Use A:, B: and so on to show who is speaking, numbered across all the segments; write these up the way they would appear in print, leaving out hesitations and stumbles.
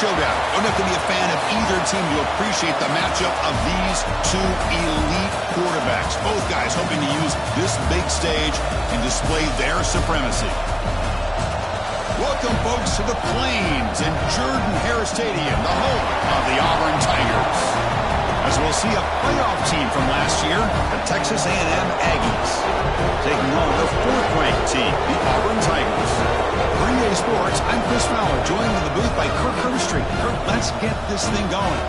A: showdown. Don't have to be a fan of either team to appreciate the matchup of these two elite quarterbacks. Both guys hoping to use this big stage and display their supremacy. Welcome, folks, to the Plains and Jordan-Hare Stadium, the home of the Auburn Tigers. As we'll see a playoff team from last year, the Texas A&M Aggies, taking on the fourth-ranked team, the Auburn Tigers. For EA Sports, I'm Chris Fowler, joined in the booth by Kirk Herbstreit. Kirk, let's get this thing going.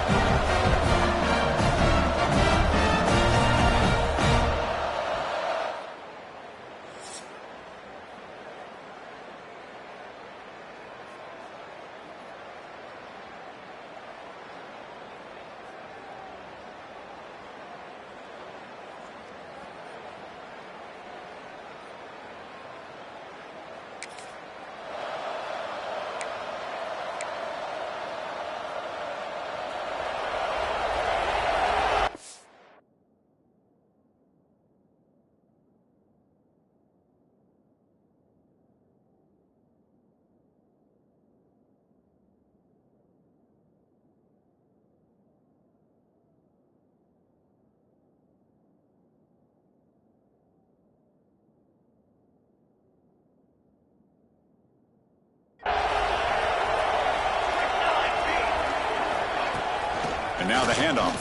A: And now the handoff.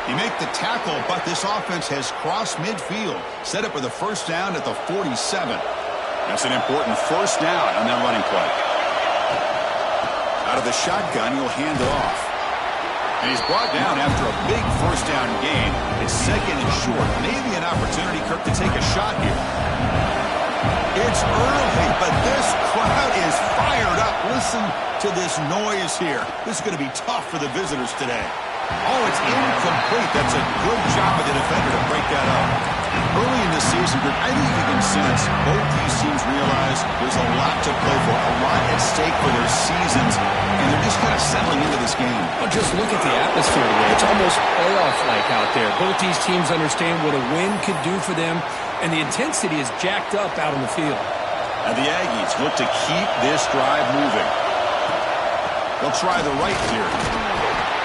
A: You make the tackle, but this offense has crossed midfield. Set up with a first down at the 47. That's an important first down on that running play. Out of the shotgun, he'll hand it off. And he's brought down after a big first down gain. It's second and short. Maybe an opportunity, Kirk, to take a shot here. It's early, but this crowd is fired up. Listen to this noise here. This is going to be tough for the visitors today. Oh, it's incomplete. That's a good job of the defender to break that up. Early in the season, I think you can sense both these teams realize there's a lot to play for, a lot at stake for their seasons, and they're just kind of settling into this game.
B: Well, just look at the atmosphere today. It's almost playoff-like out there. Both these teams understand what a win could do for them, and the intensity is jacked up out on the field.
A: And the Aggies look to keep this drive moving. They'll try the right here.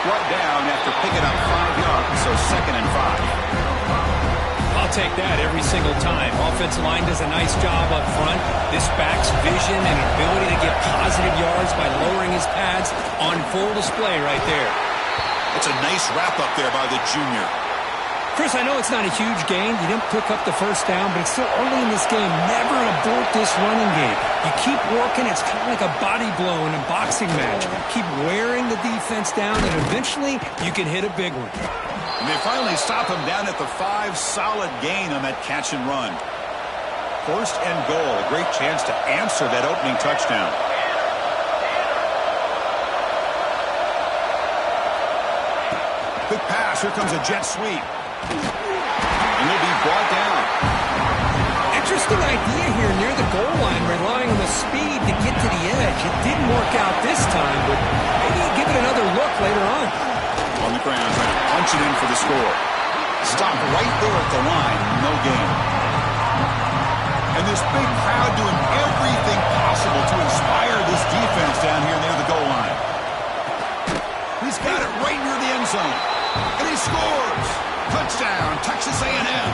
A: Brought down after picking up 5 yards, so second and 5.
B: I'll take that every single time. Offensive line does a nice job up front. This back's vision and ability to get positive yards by lowering his pads on full display right there.
A: It's a nice wrap up there by the junior.
B: Chris, I know it's not a huge gain. You didn't pick up the first down, but it's still early in this game. Never abort this running game. You keep working. It's kind of like a body blow in a boxing match. Keep wearing the defense down, and eventually you can hit a big one.
A: And they finally stop him down at the 5. Solid gain on that catch and run. First and goal. A great chance to answer that opening touchdown. Quick pass. Here comes a jet sweep. And he'll be brought down.
B: Interesting idea here near the goal line, relying on the speed to get to the edge. It didn't work out this time, but maybe give it another look later on.
A: On the ground, trying to punch it in for the score. Stopped right there at the line. No gain. And this big crowd doing everything possible to inspire this defense down here near the goal line. He's got it right near the end zone. And he scores. Touchdown, Texas A&M.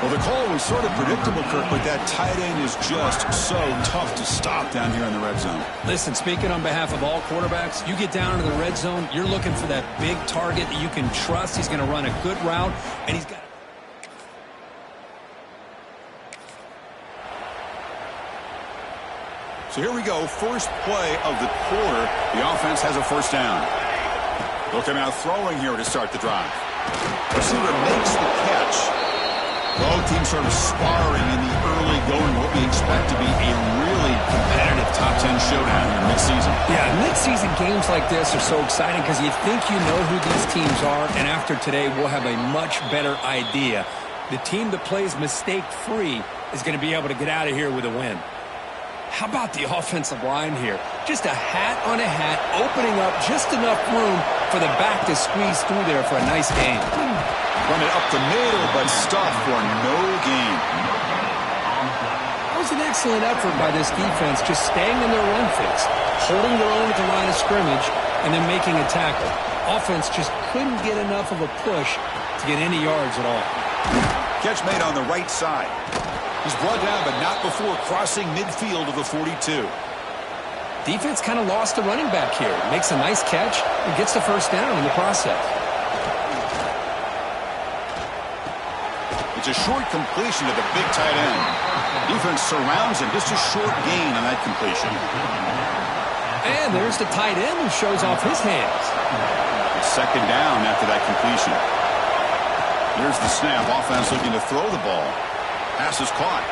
A: Well, the call was sort of predictable, Kirk, but that tight end is just so tough to stop down here in the red zone.
B: Listen, speaking on behalf of all quarterbacks, you get down into the red zone, you're looking for that big target that you can trust. He's going to run a good route, and he's got...
A: So here we go, first play of the quarter. The offense has a first down. They'll come out throwing here to start the drive. Receiver makes the catch. Both teams sort of sparring in the early going, what we expect to be a really competitive top 10 showdown here mid-season.
B: Yeah, mid-season games like this are so exciting because you think you know who these teams are, and after today we'll have a much better idea. The team that plays mistake-free is going to be able to get out of here with a win. How about the offensive line here? Just a hat on a hat, opening up just enough room for the back to squeeze through there for a nice gain.
A: Run it up the middle, but stuff for no gain.
B: That was an excellent effort by this defense, just staying in their run fix, holding their own at the line of scrimmage, and then making a tackle. Offense just couldn't get enough of a push to get any yards at all.
A: Catch made on the right side. He's brought down, but not before crossing midfield of the 42.
B: Defense kind of lost the running back here. Makes a nice catch and gets the first down in the process.
A: It's a short completion to the big tight end. Defense surrounds him. Just a short gain on that completion.
B: And there's the tight end who shows off his hands.
A: It's second down after that completion. Here's the snap. Offense looking to throw the ball. Pass is caught.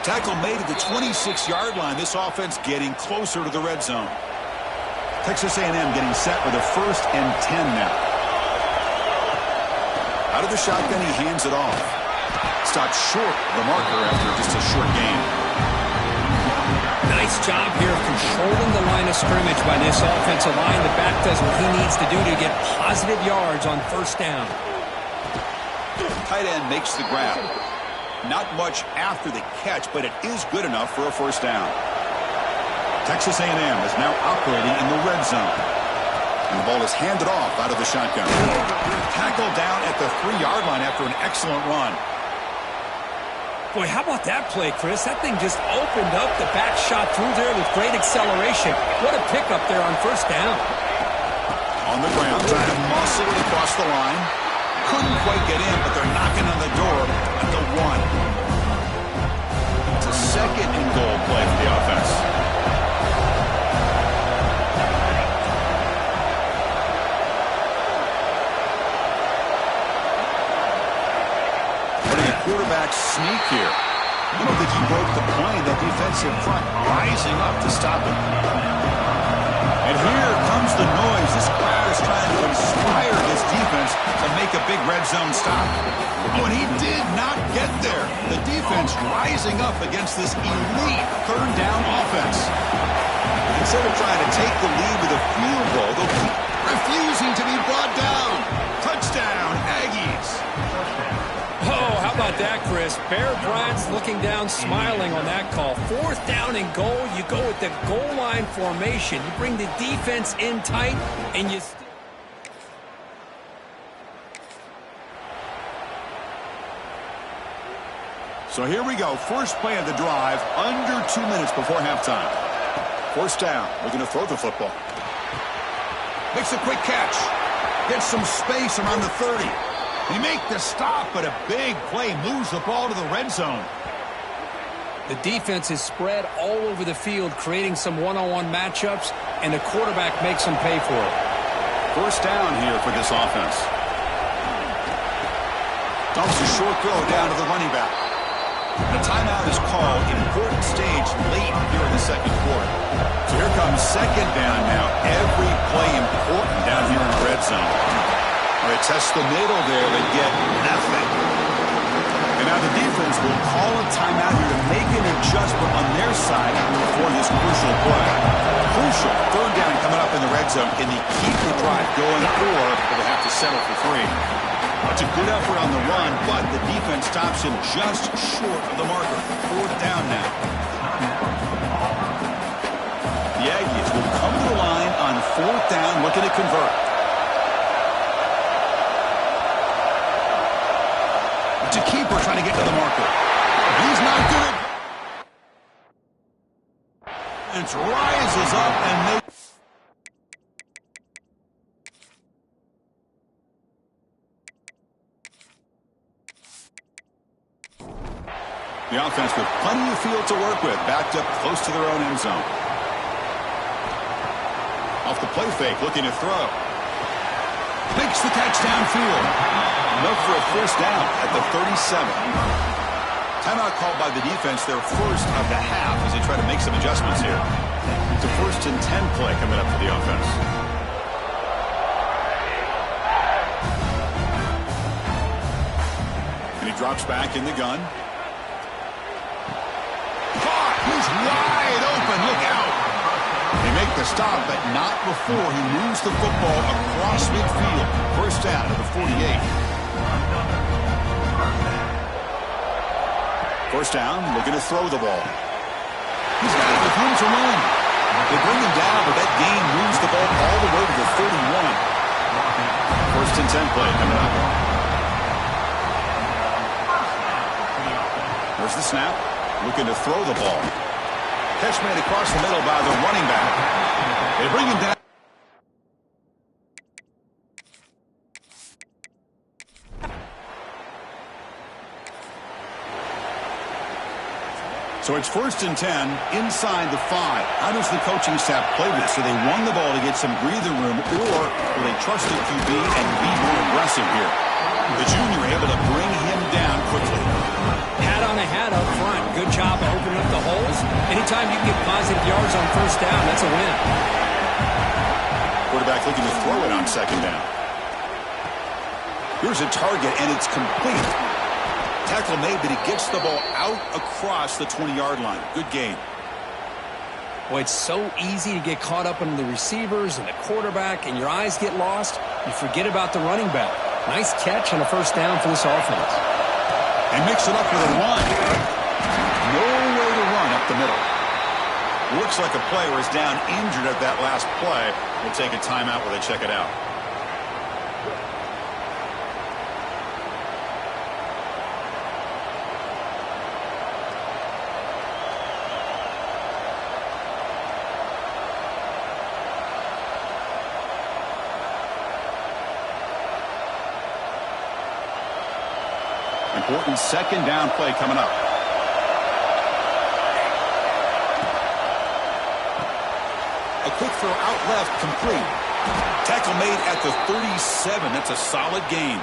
A: Tackle made at the 26-yard line. This offense getting closer to the red zone. Texas A&M getting set with a 1st and 10 now. Out of the shotgun, he hands it off. Stopped short of the marker after just a short gain.
B: Nice job here of controlling the line of scrimmage by this offensive line. The back does what he needs to do to get positive yards on first down.
A: Tight end makes the grab. Not much after the catch, but it is good enough for a first down. Texas A&M is now operating in the red zone. And the ball is handed off out of the shotgun. Tackled down at the 3-yard line after an excellent run.
B: Boy, how about that play, Chris? That thing just opened up. The back shot through there with great acceleration. What a pickup there on first down.
A: On the ground, trying to muscle it across the line. Couldn't quite get in, but they're knocking on the door at the 1. It's a 2nd and goal play for the offense. Running a quarterback sneak here. I don't think he broke the plane. That defensive front rising up to stop him. And here comes the noise. This crowd is trying to inspire this defense to make a big red zone stop. Oh, and he did not get there. The defense rising up against this elite 3rd down offense. Instead of trying to take the lead with a field goal, they'll keep refusing to be brought down. Touchdown, Aggies.
B: Oh, how about that, Chris? Bear Bryant's looking down, smiling on that call. 4th down and goal. You go with the goal line formation. You bring the defense in tight, and you...
A: So here we go. First play of the drive, under 2 minutes before halftime. First down. Looking to throw the football. Makes a quick catch. Gets some space around the 30. He makes the stop, but a big play moves the ball to the red zone.
B: The defense is spread all over the field, creating some one-on-one matchups, and the quarterback makes them pay for it.
A: First down here for this offense. Dumps a short throw down to the running back. The timeout is called. Important stage late here in the 2nd quarter. So here comes 2nd down now. Every play important down here in the red zone. All right, test the middle there. They get nothing. And now the defense will call a timeout here to make an adjustment on their side before this crucial play. Crucial. 3rd down coming up in the red zone. Can they keep the drive going, or will they have to settle for 3? It's a good effort on the run, but the defense stops him just short of the marker. 4th down now. The Aggies will come to the line on 4th down, looking to convert. It's a keeper trying to get to the marker. He's not good. It rises up and makes... The offense with plenty of field to work with, backed up close to their own end zone. Off the play fake, looking to throw. Makes the catch downfield. Enough for a first down at the 37. Timeout called by the defense, their first of the half as they try to make some adjustments here. It's a 1st and 10 play coming up for the offense. And he drops back in the gun. Caught! He's wide open. Look out! They make the stop, but not before he moves the football across midfield. First down at the 48. First down, looking to throw the ball. He's got it with room to run. They bring him down, but that gain moves the ball all the way to the 31. First and 10 play coming up. There's the snap. Looking to throw the ball. Catch made across the middle by the running back. They bring him down. So it's first and 10 inside the 5. How does the coaching staff play this? So they won the ball to get some breathing room, or will they trust the QB and be more aggressive here? The junior able to bring him down quickly.
B: Hat on a hat up front. Good job of opening up the holes. Anytime you can get positive yards on first down, that's a win.
A: Quarterback looking to throw it on second down. Here's a target, and it's complete. Tackle made, but he gets the ball out across the 20-yard line. Good gain.
B: Boy, it's so easy to get caught up in the receivers and the quarterback, and your eyes get lost. You forget about the running back. Nice catch and a first down for this offense.
A: And mix it up with a run. No way to run up the middle. Looks like a player is down injured at that last play. We'll take a timeout while they check it out. Important second down play coming up. A quick throw out left, complete. Tackle made at the 37. That's a solid gain.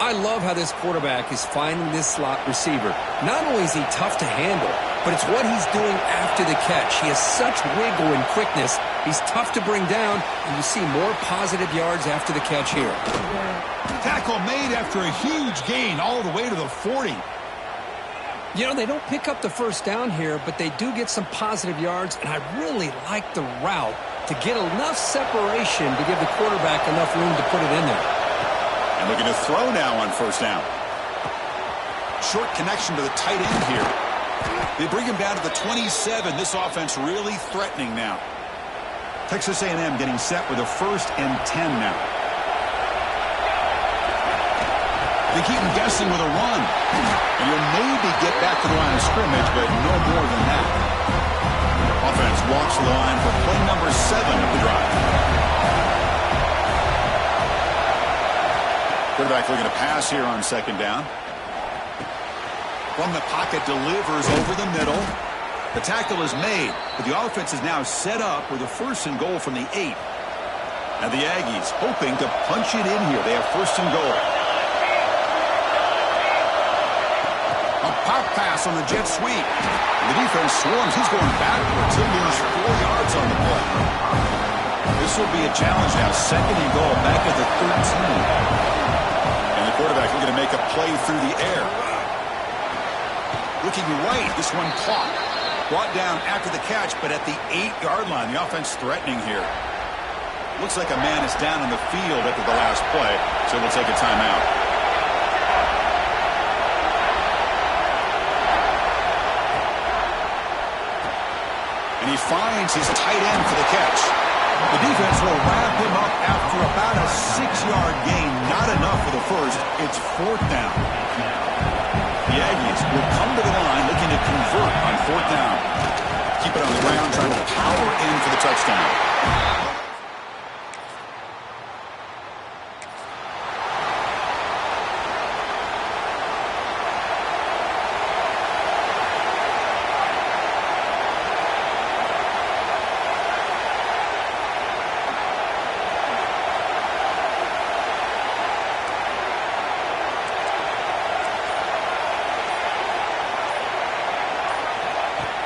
B: I love how this quarterback is finding this slot receiver. Not only is he tough to handle, but it's what he's doing after the catch. He has such wiggle and quickness. He's tough to bring down, and you see more positive yards after the catch here.
A: Tackle made after a huge gain all the way to the 40.
B: You know, they don't pick up the first down here, but they do get some positive yards, and I really like the route to get enough separation to give the quarterback enough room to put it in there.
A: And looking to throw now on first down. Short connection to the tight end here. They bring him down to the 27. This offense really threatening now. Texas A&M getting set with a first and 10 now. They keep him guessing with a run. And he'll maybe get back to the line of scrimmage, but no more than that. Offense walks the line for play number 7 of the drive. Quarterback looking to pass here on second down. From the pocket, delivers over the middle. The tackle is made, but the offense is now set up with a first and goal from the 8. And the Aggies hoping to punch it in here. They have first and goal. A pop pass on the jet sweep. The defense swarms. He's going backwards. He'll lose 4 yards on the play. This will be a challenge now. Second and goal back at the 13. And the quarterback looking to make a play through the air. Looking right. This one caught. Brought down after the catch, but at the 8-yard line. The offense threatening here. Looks like a man is down on the field after the last play, so we'll take a timeout. And he finds his tight end for the catch. The defense will wrap him up after about a 6-yard gain. Not enough for the first. It's fourth down. The Aggies will come to the line looking to convert on fourth down. Keep it on the ground, trying to power in for the touchdown.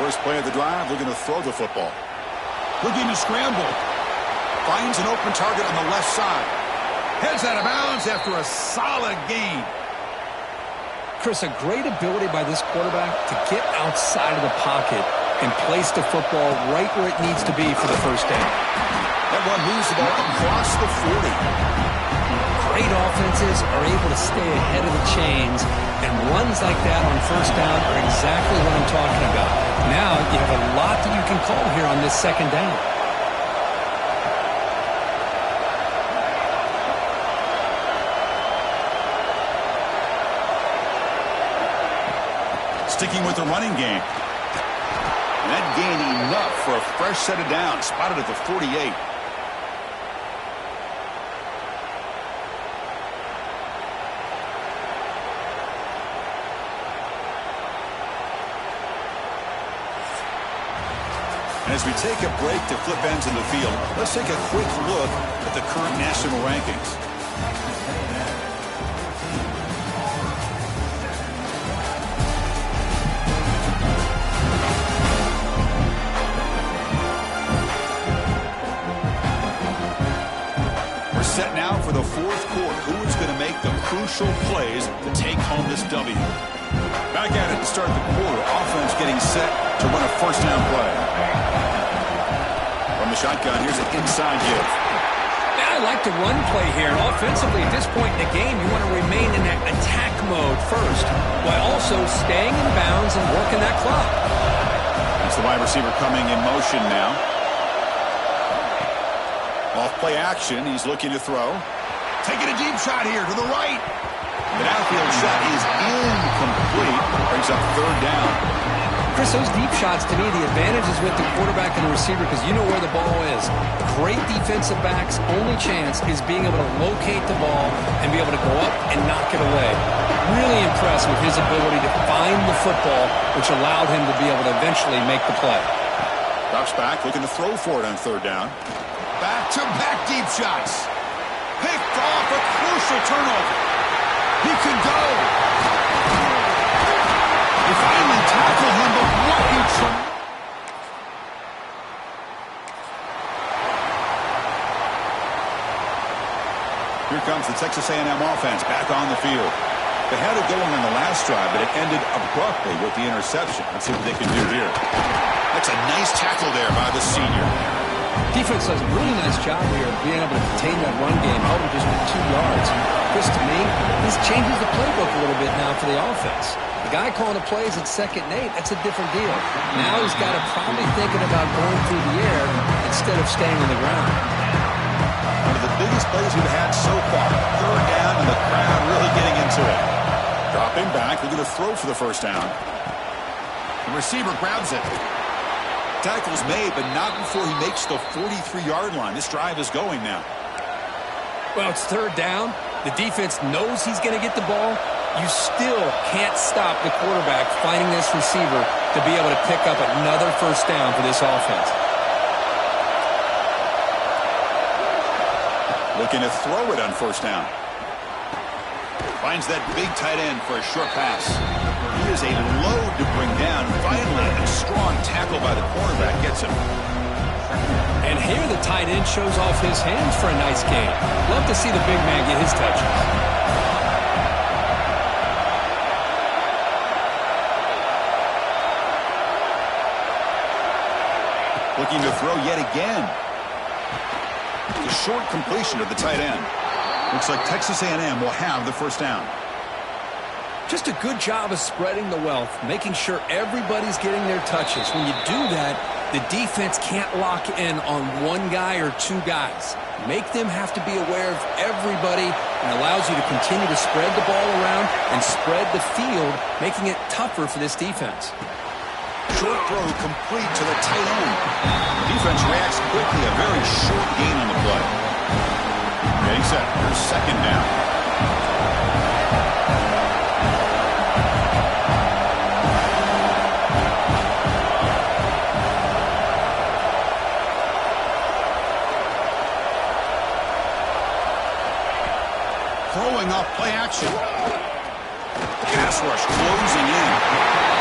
A: First play of the drive, looking to throw the football. Looking to scramble. Finds an open target on the left side. Heads out of bounds after a solid gain.
B: Chris, a great ability by this quarterback to get outside of the pocket and place the football right where it needs to be for the first down.
A: That one moves the ball across the 40.
B: great offenses are able to stay ahead of the chains, and runs like that on first down are exactly what I'm talking about. Now you have a lot that you can call here on this second down.
A: Sticking with the running game. And that gained enough for a fresh set of downs, spotted at the 48. And as we take a break to flip ends in the field, let's take a quick look at the current national rankings. Set now for the fourth quarter. Who is going to make the crucial plays to take home this W? Back at it to start the quarter. Offense getting set to run a first down play. From the shotgun, here's an inside give.
B: I like the run play here. And offensively, at this point in the game, you want to remain in that attack mode first, while also staying in bounds and working that clock.
A: That's the wide receiver coming in motion now. Off play action, he's looking to throw. Taking a deep shot here to the right. The outfield shot is incomplete. Brings up third down.
B: Chris, those deep shots, to me, the advantage is with the quarterback and the receiver because you know where the ball is. Great defensive backs' only chance is being able to locate the ball and be able to go up and knock it away. Really impressed with his ability to find the football, which allowed him to be able to eventually make the play.
A: Drops back, looking to throw for it on third down. Back-to-back deep shots. Picked off a crucial turnover. He could go. They finally tackle him, but what a Here comes the Texas A&M offense back on the field. They had it going on the last drive, but it ended abruptly with the interception. Let's see what they can do here. That's a nice tackle there by the senior.
B: Defense does a really nice job here of being able to contain that run game, held him just with 2 yards. Chris, to me, this changes the playbook a little bit now for the offense. The guy calling the plays at 2nd and 8, that's a different deal. Now he's got to probably thinking about going through the air instead of staying on the ground.
A: One of the biggest plays we've had so far. Third down and the crowd really getting into it. Dropping back, looking to throw for the first down. The receiver grabs it. Tackle's made, but not before he makes the 43-yard line. This drive is going now.
B: Well, it's third down. The defense knows he's going to get the ball. You still can't stop the quarterback finding this receiver to be able to pick up another first down for this offense.
A: Looking to throw it on first down. Finds that big tight end for a short pass. He is a load to bring down. Finally, a strong tackle by the cornerback gets him.
B: And here the tight end shows off his hands for a nice game. Love to see the big man get his touches.
A: Looking to throw yet again. The short completion of the tight end. Looks like Texas A&M will have the first down.
B: Just a good job of spreading the wealth, making sure everybody's getting their touches. When you do that, the defense can't lock in on one guy or 2 guys. Make them have to be aware of everybody and allows you to continue to spread the ball around and spread the field, making it tougher for this defense.
A: Short throw complete to the tight end. The defense reacts quickly, a very short gain on the play. Getting set. Here's second down. Throwing off play action. Pass rush closing in.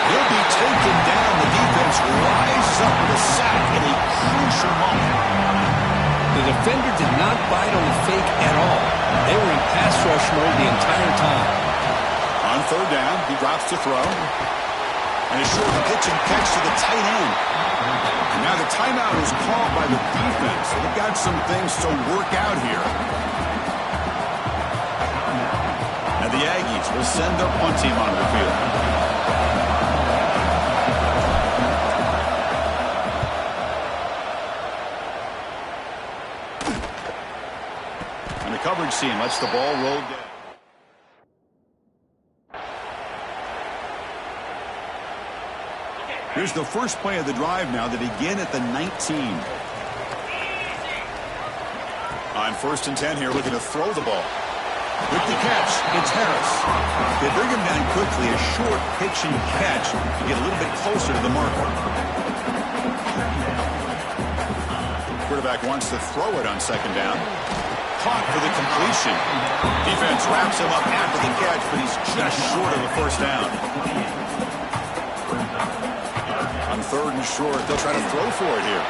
A: He'll be taken down. The defense rises up with a sack in a crucial moment.
B: The defender did not bite on the fake at all. They were in pass rush mode the entire time.
A: On third down, he drops to throw. And a short pitch and catch to the tight end. And now the timeout is called by the defense. They've got some things to work out here. defense will send their punt team onto the field. And the coverage team lets the ball roll down. Here's the first play of the drive now to begin at the 19. On 1st and 10 here, looking to throw the ball. With the catch, it's Harris. They bring him down quickly, a short pitch and catch to get a little bit closer to the marker. Quarterback wants to throw it on 2nd down. Caught for the completion. Defense wraps him up after the catch, but he's just short of the 1st down. On 3rd and short, they'll try to throw for it here.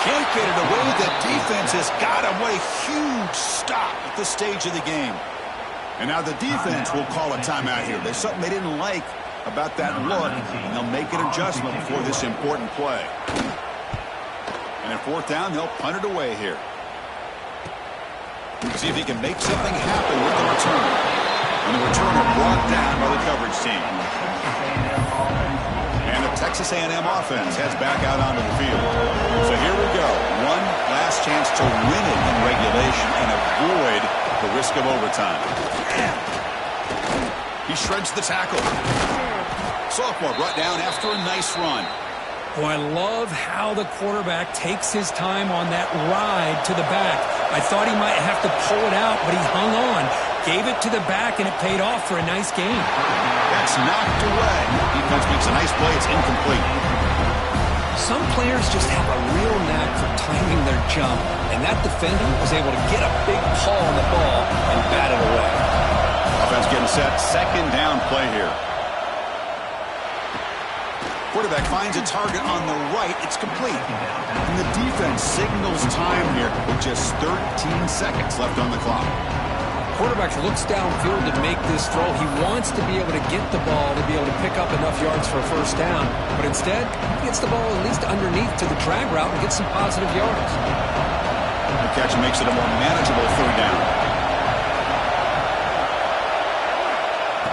A: Can't get it away. The defense has got him. What a huge stop at this stage of the game. And now the defense will call a timeout here. There's something they didn't like about that look, and they'll make an adjustment before this important play. And at 4th down, they'll punt it away here. See if he can make something happen with the return. And the returner brought down by the coverage team. And the Texas A&M offense heads back out onto the field. So here we go. One last chance to win it in regulation and avoid the risk of overtime. He shreds the tackle. Sophomore brought down after a nice run.
B: Oh, I love how the quarterback takes his time on that ride to the back. I thought he might have to pull it out, but he hung on. Gave it to the back, and it paid off for a nice game.
A: That's knocked away. Defense makes a nice play. It's incomplete.
B: Some players just have a real knack for timing their jump, and that defender was able to get a big paw on the ball and bat it away.
A: Offense getting set. 2nd down play here. Quarterback finds a target on the right. It's complete. And the defense signals time here with just 13 seconds left on the clock.
B: Quarterback looks downfield to make this throw. He wants to be able to get the ball to be able to pick up enough yards for a 1st down. But instead, he gets the ball at least underneath to the drag route and gets some positive yards.
A: The catch makes it a more manageable 3rd down.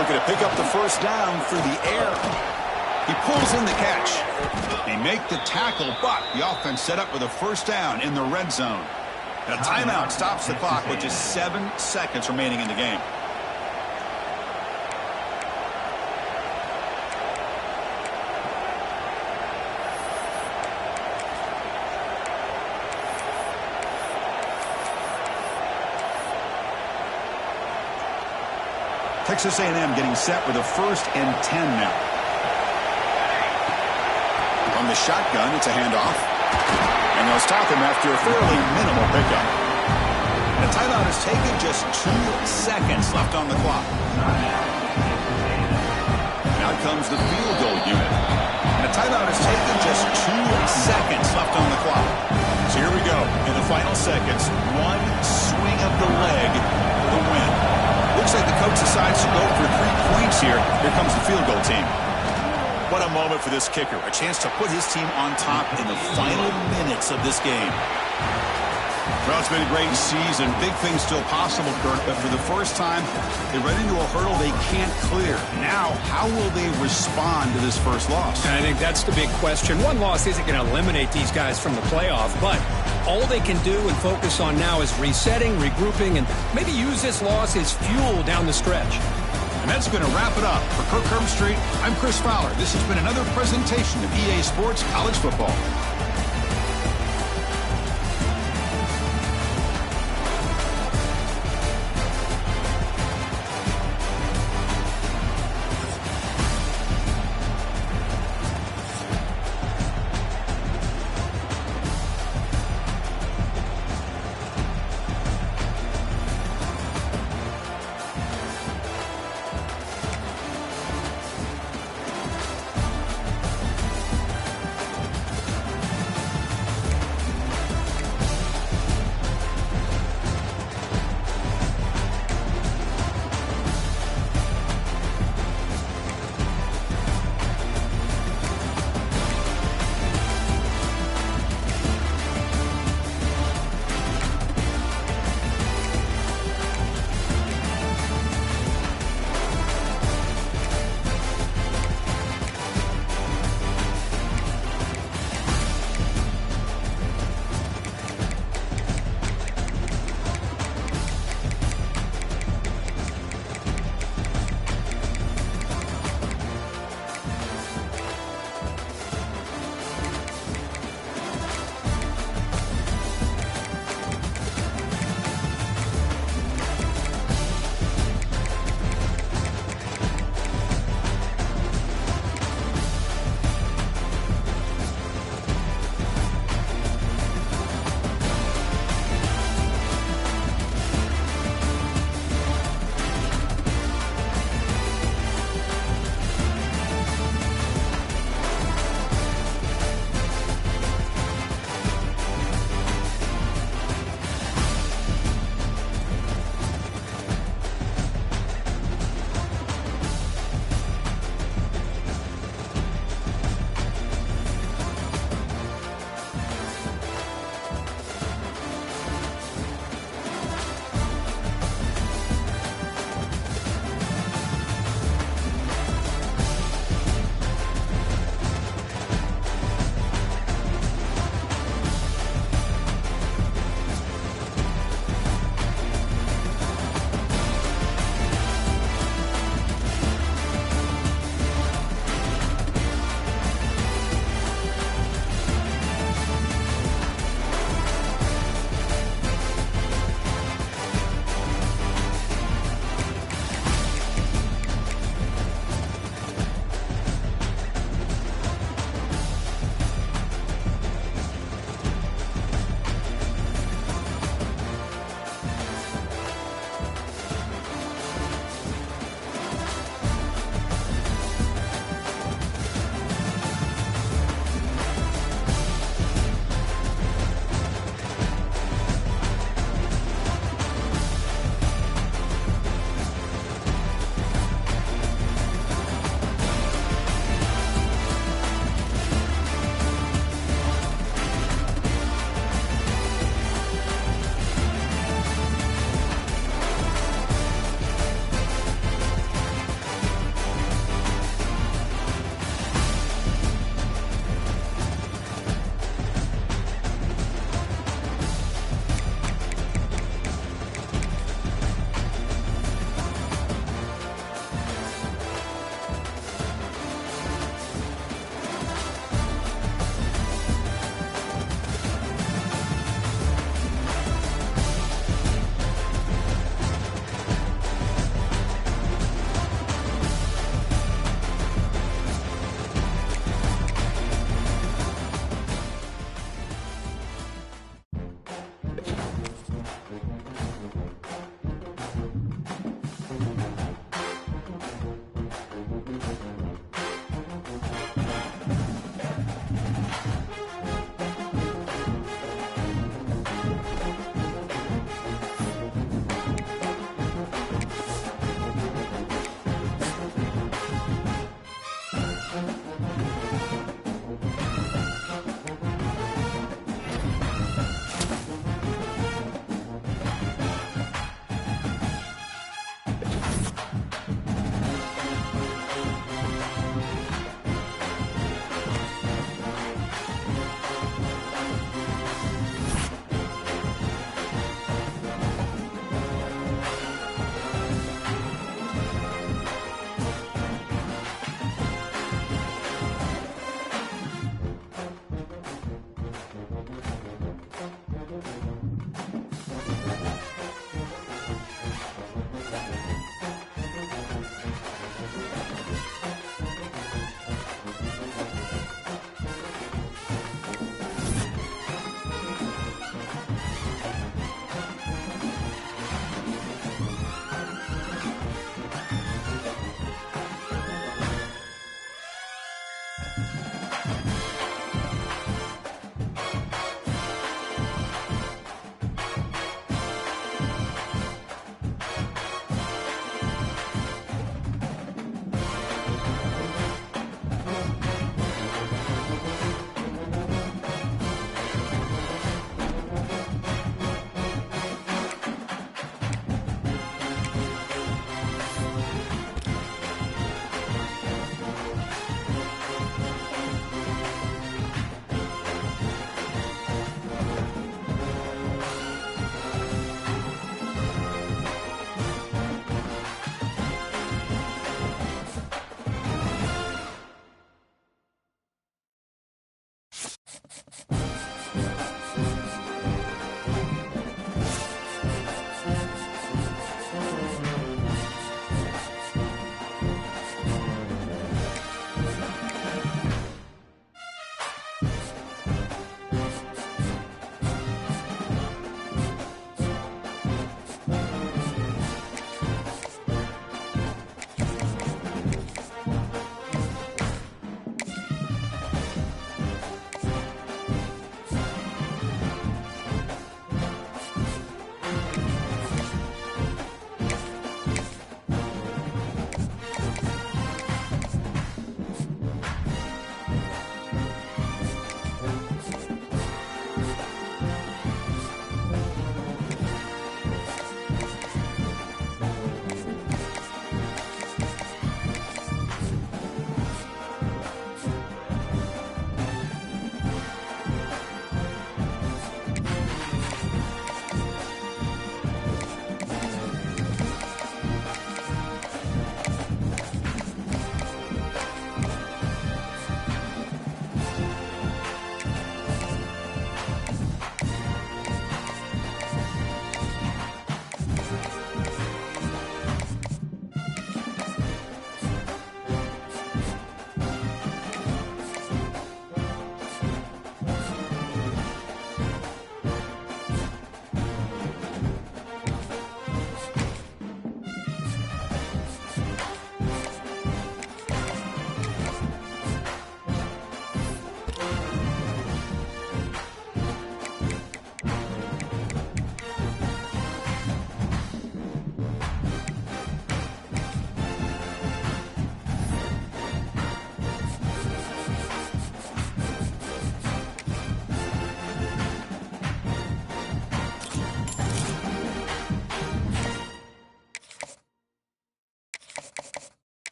A: Looking to pick up the 1st down through the air. He pulls in the catch. They make the tackle, but the offense set up with a 1st down in the red zone. And a timeout stops the clock with just 7 seconds remaining in the game. Texas A&M getting set with a 1st and 10 now. From the shotgun, it's a handoff. And they'll stop him after a fairly minimal pickup. The timeout is taken, just 2 seconds left on the clock. Now comes the field goal unit. And the timeout is taken, just 2 seconds left on the clock. So here we go. In the final seconds, one swing of the leg for the win. Looks like the coach decides to go for 3 points here. Here comes the field goal team. What a moment for this kicker. A chance to put his team on top in the final minutes of this game. Well, it's been a great season. Big things still possible, Kurt, but for the first time, they run into a hurdle they can't clear. Now, how will they respond to this first loss?
B: And I think that's the big question. One loss isn't going to eliminate these guys from the playoff, but all they can do and focus on now is resetting, regrouping, and maybe use this loss as fuel down the stretch.
A: And that's going to wrap it up. For Kirk Herbstreit, I'm Chris Fowler. This has been another presentation of EA Sports College Football.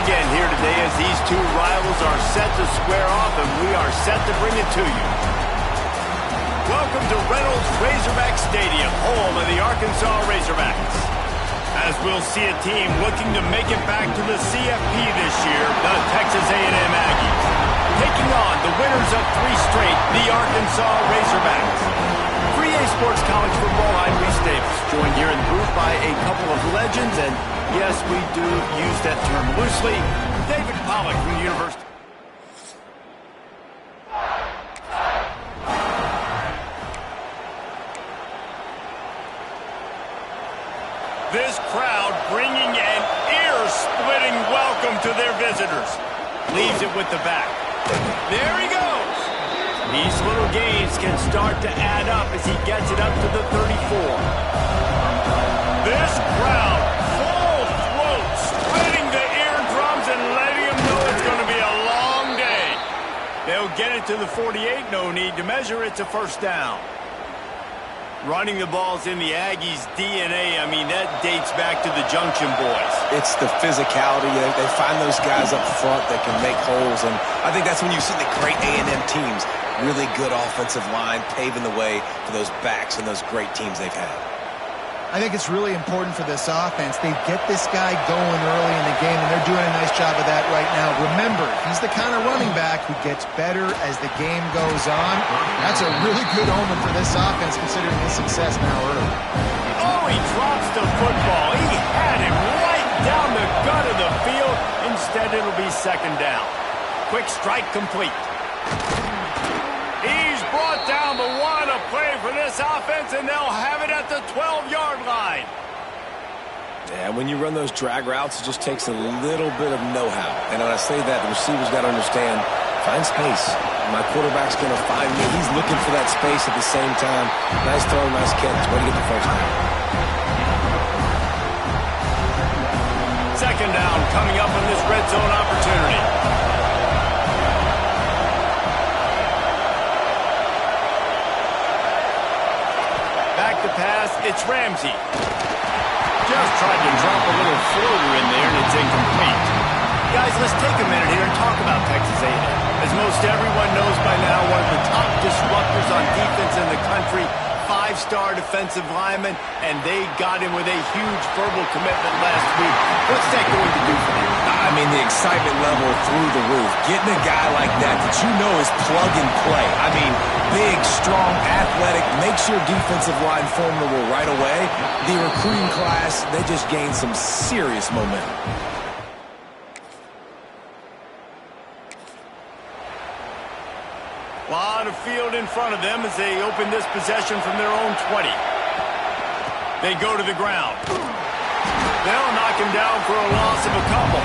C: again here today as these two rivals are set to square off, and we are set to bring it to you. Welcome to Reynolds Razorback Stadium, home of the Arkansas Razorbacks. As we'll see a team looking to make it back to the CFP this year, the Texas A&M Aggies, taking on the winners of 3 straight, the Arkansas Razorbacks. 3A Sports College Football, I'm Reese Davis, joined here in the booth by a couple of legends, and yes, we do use that term loosely. David Pollack from the University. This crowd bringing an ear-splitting welcome to their visitors. Leaves it with the back. There he goes. These little gains can start to add up as he gets it up to the 34. This crowd, full throat, spreading the eardrums and letting them know it's going to be a long day. They'll get it to the 48, no need to measure, it's a first down. Running the ball's in the Aggies' DNA. I mean, that dates back to the Junction Boys.
D: It's the physicality. They find those guys up front that can make holes, and I think that's when you see the great A&M teams. Really good offensive line, paving the way for those backs and those great teams they've had.
E: I think it's really important for this offense. They get this guy going early in the game, and they're doing a nice job of that right now. Remember, he's the kind of running back who gets better as the game goes on. That's a really good omen for this offense, considering his success now early.
C: Oh, he drops the football. He had him right down the gut of the field. Instead, it'll be second down. Quick strike complete. He's brought down, but what a play for this offense, and they'll have it at the 12-yard line.
D: Yeah, when you run those drag routes, it just takes a little bit of know-how. And when I say that, the receiver's got to understand, find space. My quarterback's going to find me. He's looking for that space at the same time. Nice throw, nice catch. Way to get the first down.
C: Second down coming up on this red zone opportunity. Back to pass, it's Ramsey. Just tried to drop a little floater in there, and it's incomplete. Guys, let's take a minute here and talk about Texas A&M. As most everyone knows by now, one of the top disruptors on defense in the country, 5-star defensive lineman, and they got him with a huge verbal commitment last week. What's that going to do for him?
D: I mean, the excitement level through the roof. Getting a guy like that you know is plug and play. I mean, big, strong, athletic, makes your defensive line formidable right away. The recruiting class, they just gained some serious momentum.
C: A lot of field in front of them as they open this possession from their own 20. They go to the ground. They'll knock him down for a loss of a couple.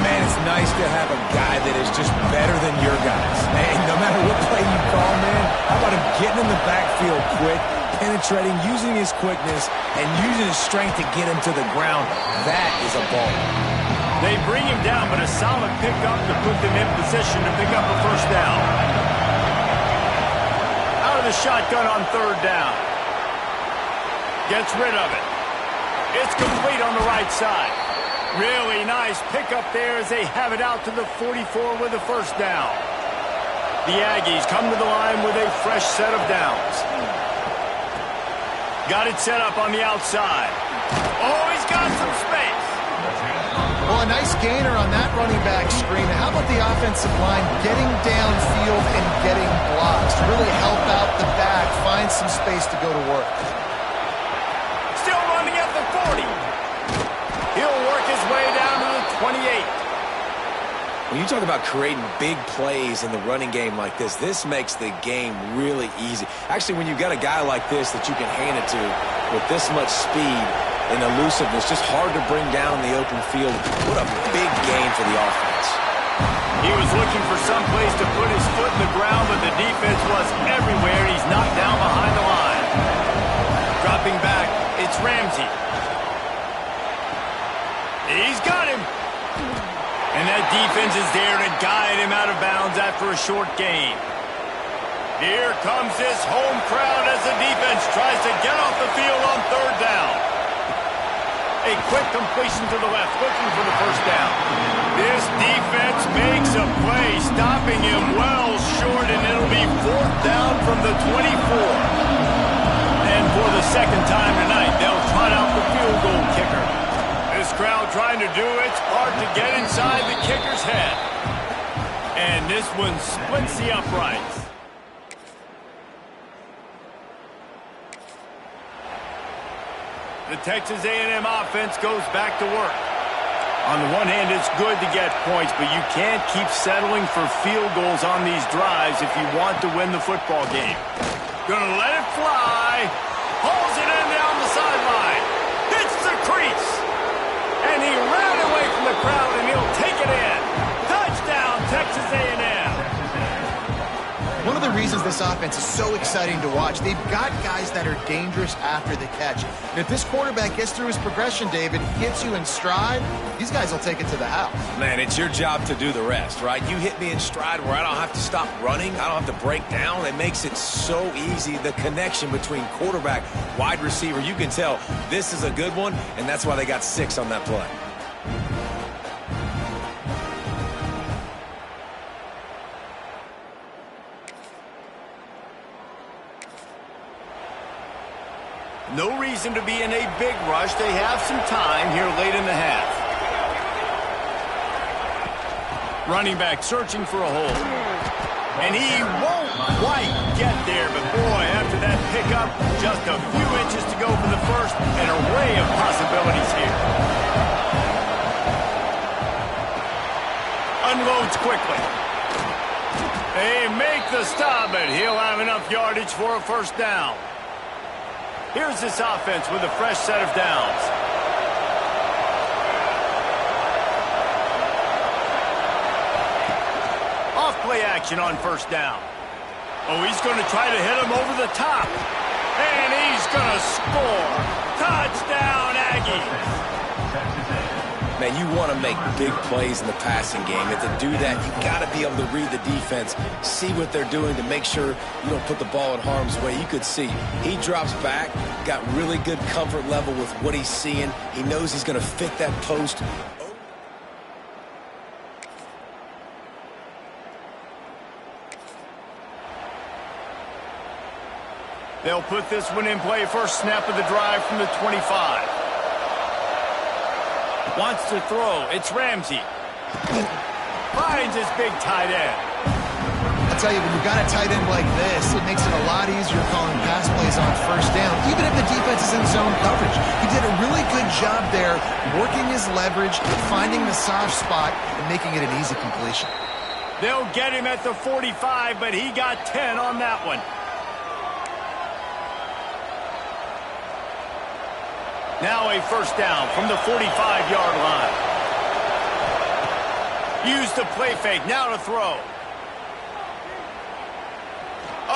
D: Man, it's nice to have a guy that is just better than your guys. And no matter what play you call, man, how about him getting in the backfield quick, penetrating, using his quickness, and using his strength to get him to the ground. That is a ball.
C: They bring him down, but a solid pickup to put them in position to pick up a first down. Out of the shotgun on third down. Gets rid of it. It's complete on the right side. Really nice pickup there as they have it out to the 44 with a first down. The Aggies come to the line with a fresh set of downs. Got it set up on the outside. Oh, he's got some space.
E: Well, a nice gainer on that running back screen. How about the offensive line getting downfield and getting blocks to really help out the back, find some space to go to work.
C: Still running at the 40. He'll work his way down to the 28.
D: When you talk about creating big plays in the running game like this makes the game really easy. Actually, when you've got a guy like this that you can hand it to with this much speed and elusiveness, just hard to bring down in the open field. What a big gain for the offense.
C: He was looking for some place to put his foot in the ground, but the defense was everywhere. He's knocked down behind the line. Dropping back, it's Ramsey. He's got him. And that defense is there to guide him out of bounds after a short gain. Here comes this home crowd as the defense tries to get off the field on third down. A quick completion to the left, looking for the first down. This defense makes a play, stopping him well short, and it'll be 4th down from the 24. And for the second time tonight, they'll trot out the field goal kicker. This crowd trying to do its part to get inside the kicker's head. And this one splits the uprights. The Texas A&M offense goes back to work. On the one hand, it's good to get points, but you can't keep settling for field goals on these drives if you want to win the football game. Gonna let it fly. Hauls it in down the sideline. Hits the crease. And he ran away from the crowd, and he'll take it in. Touchdown, Texas A&M.
E: One of the reasons this offense is so exciting to watch, they've got guys that are dangerous after the catch. And if this quarterback gets through his progression, David, gets you in stride, these guys will take it to the house.
D: Man, it's your job to do the rest, right? You hit me in stride where I don't have to stop running. I don't have to break down. It makes it so easy. The connection between quarterback, wide receiver, you can tell this is a good one, and that's why they got 6 on that play.
C: No reason to be in a big rush. They have some time here late in the half. Running back searching for a hole. And he won't quite get there, but boy, after that pickup, just a few inches to go for the first. An array of possibilities here. Unloads quickly. They make the stop, but he'll have enough yardage for a first down. Here's this offense with a fresh set of downs. Off-play action on first down. Oh, he's going to try to hit him over the top. And he's going to score. Touchdown, Aggies.
D: Man, you want to make big plays in the passing game, and to do that, you got to be able to read the defense, see what they're doing to make sure you don't put the ball in harm's way. You could see he drops back, got really good comfort level with what he's seeing. He knows he's going to fit that post.
C: They'll put this one in play. First snap of the drive from the 25. Wants to throw. It's Ramsey. Finds his big tight end.
E: I'll tell you, when you've got a tight end like this, it makes it a lot easier calling pass plays on first down, even if the defense is in zone coverage. He did a really good job there, working his leverage, finding the soft spot, and making it an easy completion.
C: They'll get him at the 45, but he got 10 on that one. Now a first down from the 45-yard line. Use the play fake, now to throw.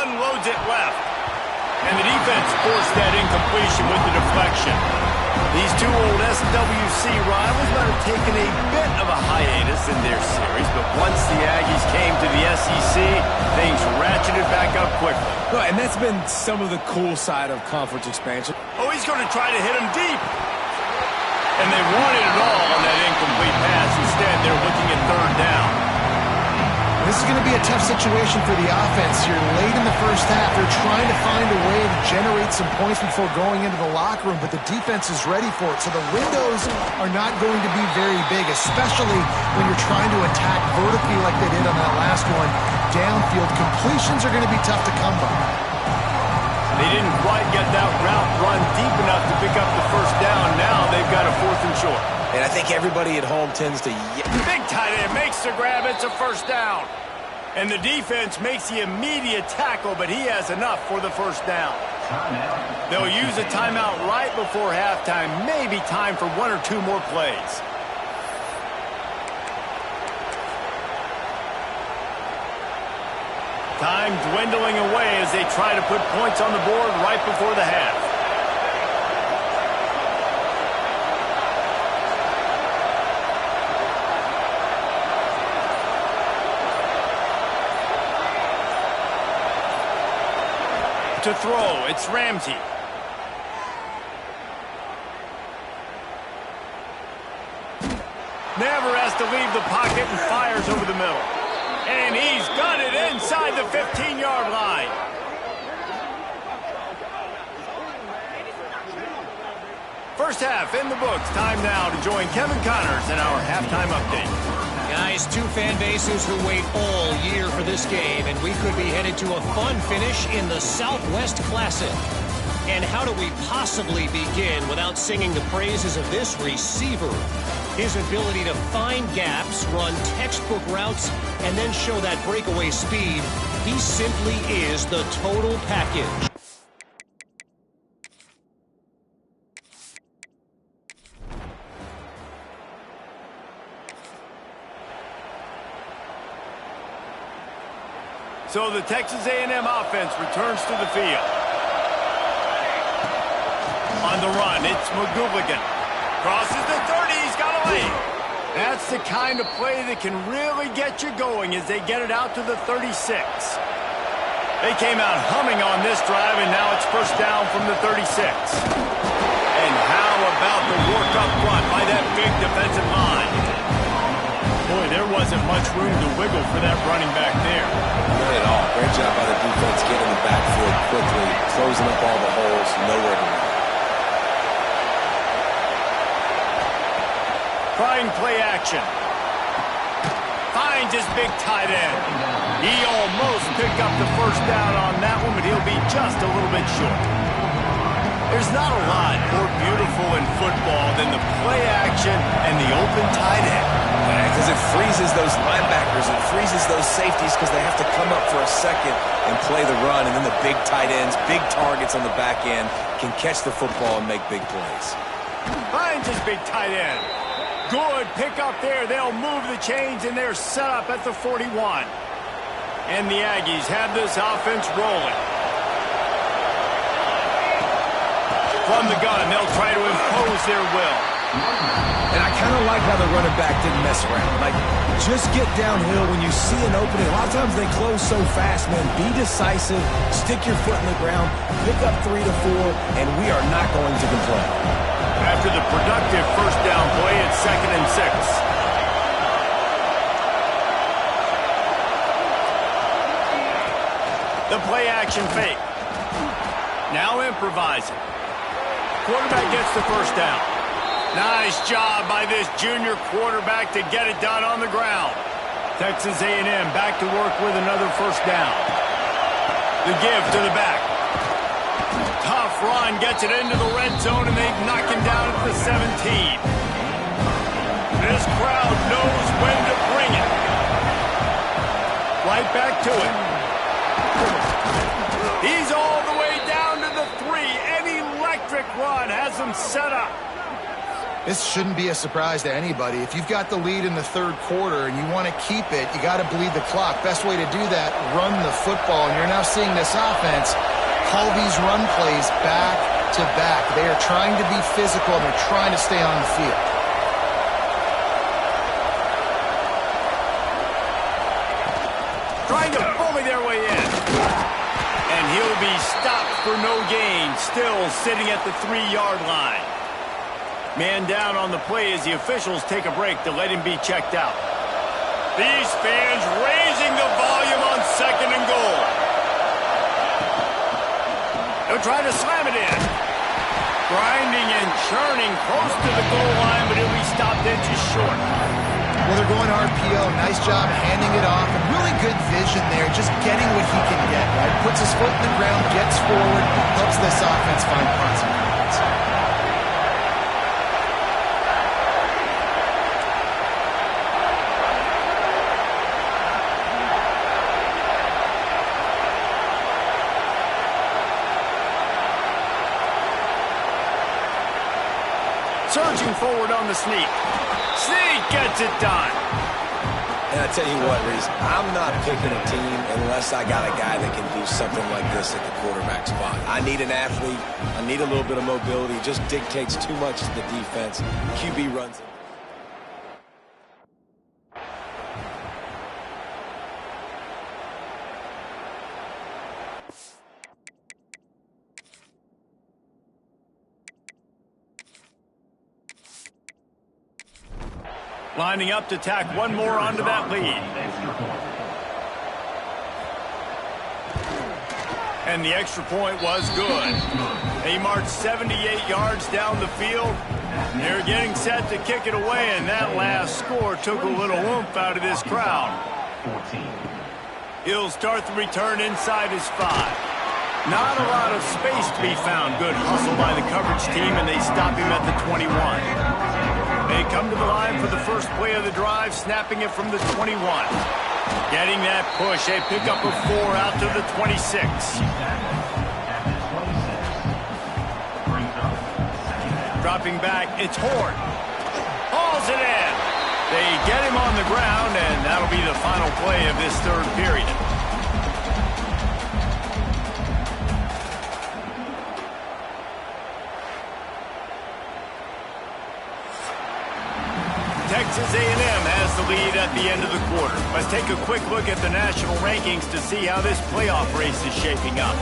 C: Unloads it left. And the defense forced that incompletion with the deflection. These two old SWC rivals might have taken a bit of a hiatus in their series, but once the Aggies came to the SEC, things ratcheted back up quickly.
D: Right, and that's been some of the cool side of conference expansion.
C: Oh, he's going to try to hit him deep. And they wanted it all on that incomplete pass. Instead, they're looking at third down.
E: This is going to be a tough situation for the offense here. Late in the first half, they're trying to find a way to generate some points before going into the locker room, but the defense is ready for it. So the windows are not going to be very big, especially when you're trying to attack vertically like they did on that last one. Downfield completions are going to be tough to come by.
C: They didn't quite get that route run deep enough to pick up the first down. Now they've got a 4th and short.
D: And I think everybody at home tends to...
C: Big tight end makes the grab. It's a first down. And the defense makes the immediate tackle, but he has enough for the first down. They'll use a timeout right before halftime. Maybe time for 1 or 2 more plays. Time dwindling away as they try to put points on the board right before the half. To throw, it's Ramsey. Never has to leave the pocket and fires over the middle. And he's got it inside the 15-yard line. First half in the books. Time now to join Kevin Connors in our halftime update.
F: Guys, two fan bases who wait all year for this game, and we could be headed to a fun finish in the Southwest Classic. And how do we possibly begin without singing the praises of this receiver? His ability to find gaps, run textbook routes, and then show that breakaway speed. He simply is the total package.
C: So the Texas A&M offense returns to the field. On the run, it's McGooligan. Crosses the 30, he's got a lead. That's the kind of play that can really get you going as they get it out to the 36. They came out humming on this drive, and now it's first down from the 36. And how about the work up front by that big defensive line? Boy, there wasn't much room to wiggle for that running back there.
D: Not at all. Great job by the defense getting the backfield quickly, closing up all the holes, nowhere to run.
C: Trying play action. Finds his big tight end. He almost picked up the first down on that one, but he'll be just a little bit short. There's not a lot more beautiful in football than the play action and the open tight end.
D: Because it freezes those linebackers, it freezes those safeties because they have to come up for a second and play the run, and then the big tight ends, big targets on the back end can catch the football and make big plays.
C: Finds his big tight end. Good pick up there. They'll move the chains, and they're set up at the 41. And the Aggies have this offense rolling. From the gun, they'll try to impose their will.
D: And I kind of like how the running back didn't mess around. Like, just get downhill when you see an opening. A lot of times they close so fast, man. Be decisive, stick your foot in the ground, pick up 3 to 4, and we are not going to complain.
C: After the productive first down play, it's 2nd and 6. The play action fake. Now improvising. Quarterback gets the first down. Nice job by this junior quarterback to get it done on the ground. Texas A&M back to work with another first down. The give to the back. Tough run, gets it into the red zone, and they knock him down at the 17. This crowd knows when to bring it. Right back to it. He's all the way down to the 3. An electric run has him set up.
E: This shouldn't be a surprise to anybody. If you've got the lead in the third quarter and you want to keep it, you got to bleed the clock. Best way to do that, run the football. And you're now seeing this offense call these run plays back to back. They are trying to be physical, and they're trying to stay on the field.
C: Trying to bully their way in. And he'll be stopped for no gain, still sitting at the 3-yard line. Man down on the play as the officials take a break to let him be checked out. These fans raising the volume on 2nd and goal. They'll try to slam it in. Grinding and churning close to the goal line, but he'll be stopped inches short.
E: Well, they're going RPO. Nice job handing it off. And really good vision there, just getting what he can get, right? Puts his foot in the ground, gets forward, helps this offense find punts and points.
C: Surging forward on the sneak. Sneak gets it done.
D: And I tell you what, Reese, I'm not picking a team unless I got a guy that can do something like this at the quarterback spot. I need an athlete. I need a little bit of mobility. It just dictates too much to the defense. QB runs it.
C: Lining up to tack one more onto that lead. And the extra point was good. He marched 78 yards down the field. They're getting set to kick it away, and that last score took a little oomph out of this crowd. He'll start the return inside his 5. Not a lot of space to be found. Good hustle by the coverage team, and they stop him at the 21. They come to the line for the first play of the drive, snapping it from the 21. Getting that push, a pickup of 4 out to the 26. Dropping back, it's Horn. Hauls it in. They get him on the ground, and that'll be the final play of this third period. Texas A&M has the lead at the end of the quarter. Let's take a quick look at the national rankings to see how this playoff race is shaping up.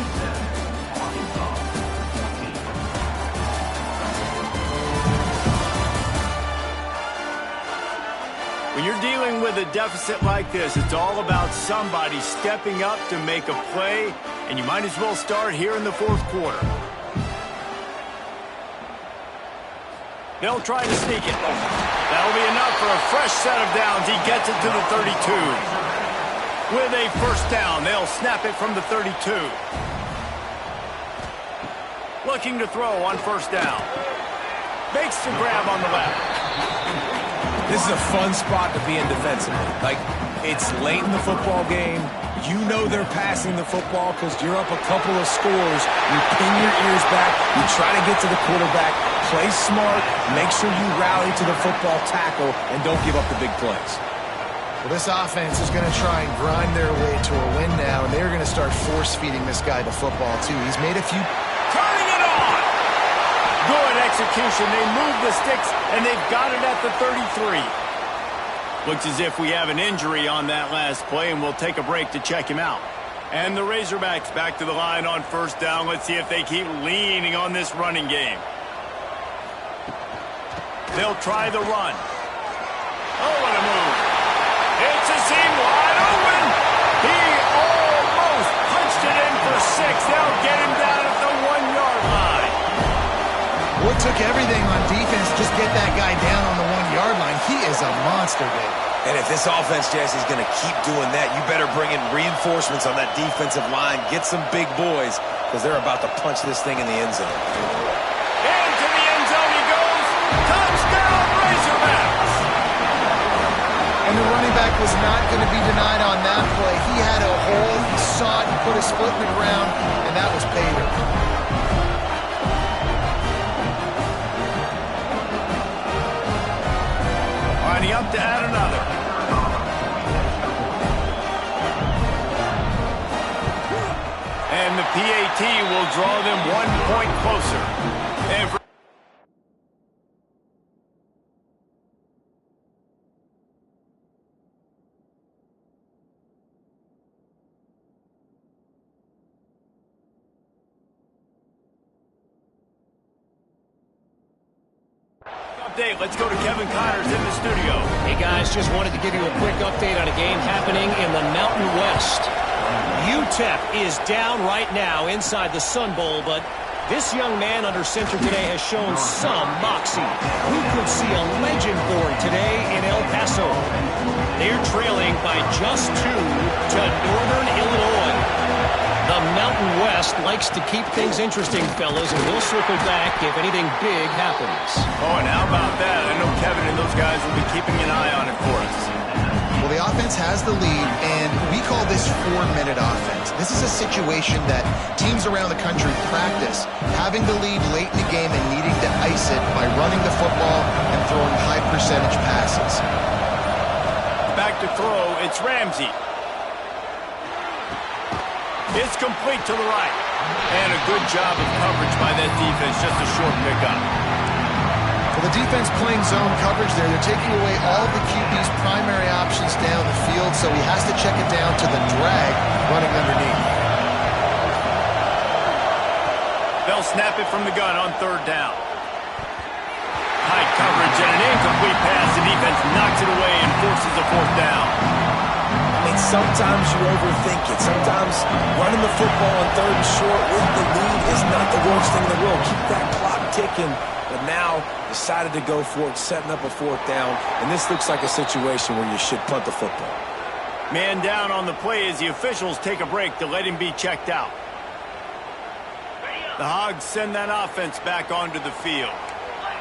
C: When you're dealing with a deficit like this, it's all about somebody stepping up to make a play, and you might as well start here in the fourth quarter. They'll try to sneak it. That'll be enough for a fresh set of downs. He gets it to the 32. With a first down, they'll snap it from the 32. Looking to throw on first down. Makes the grab on the left.
D: This is a fun spot to be in defensively. Like, it's late in the football game. You know they're passing the football because you're up a couple of scores. You pin your ears back. You try to get to the quarterback. Play smart. Make sure you rally to the football tackle and don't give up the big plays.
E: Well, this offense is going to try and grind their way to a win now, and they're going to start force-feeding this guy the football, too. He's made a few...
C: Turning it on! Good execution. They move the sticks, and they've got it at the 33. Looks as if we have an injury on that last play, and we'll take a break to check him out. And the Razorbacks back to the line on first down. Let's see if they keep leaning on this running game. They'll try the run. Oh, what a move. It's a seam wide open. He almost punched it in for 6. They'll get him down at the 1-yard line.
E: Well, it took everything on defense to just get that guy down on the 1-yard line. He is a monster, Dave.
D: And if this offense, Jesse, is going to keep doing that, you better bring in reinforcements on that defensive line. Get some big boys because they're about to punch this thing in the end zone.
C: Into the end zone he goes. Touchdown, Razorbacks!
E: And the running back was not going to be denied on that play. He had a hole, he saw it, he put his foot in the ground, and that was pay dirt.
C: Lining up to add another. And the PAT will draw them 1 point closer. And for update, let's go to Kevin Connors in the studio.
F: Hey guys, just wanted to give you a quick update on a game happening in the Mountain West. UTEP is down right now inside the Sun Bowl, but this young man under center today has shown some moxie. We could see a legend born today in El Paso. They're trailing by just 2 to Northern Illinois. The Mountain West likes to keep things interesting, fellas, and we'll circle back if anything big happens.
C: Oh, and how about that? I know Kevin and those guys will be keeping an eye on it for us.
E: Well, the offense has the lead, and we call this 4-minute offense. This is a situation that teams around the country practice, having the lead late in the game and needing to ice it by running the football and throwing high-percentage passes.
C: Back to throw, it's Ramsey. It's complete to the right. And a good job of coverage by that defense, just a short pickup.
E: Well, the defense playing zone coverage there. They're taking away all the QB's primary options down the field, so he has to check it down to the drag running underneath.
C: They'll snap it from the gun on third down. High coverage and an incomplete pass. The defense knocks it forces a fourth down.
D: I mean, sometimes you overthink it. Sometimes running the football on third and short with the lead is not the worst thing in the world. Keep that clock ticking. But now decided to go for it, setting up a fourth down. And this looks like a situation where you should punt the football.
C: Man down on the play as the officials take a break to let him be checked out. The Hogs send that offense back onto the field.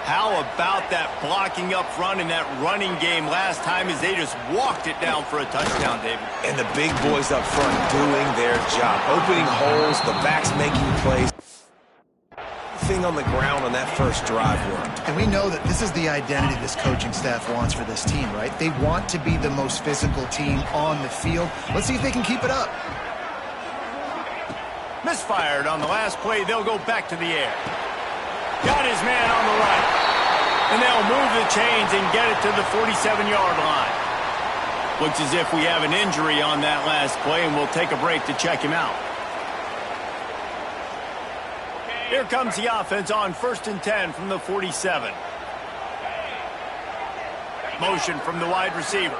C: How about that blocking up front in that running game last time as they just walked it down for a touchdown, David?
D: And the big boys up front doing their job. Opening holes, the backs making plays. Thing on the ground on that first drive worked.
E: And we know that this is the identity this coaching staff wants for this team, right? They want to be the most physical team on the field. Let's see if they can keep it up.
C: Misfired on the last play. They'll go back to the air. Got his man on the right. And they'll move the chains and get it to the 47-yard line. Looks as if we have an injury on that last play, and we'll take a break to check him out. Here comes the offense on 1st and 10 from the 47. Motion from the wide receiver.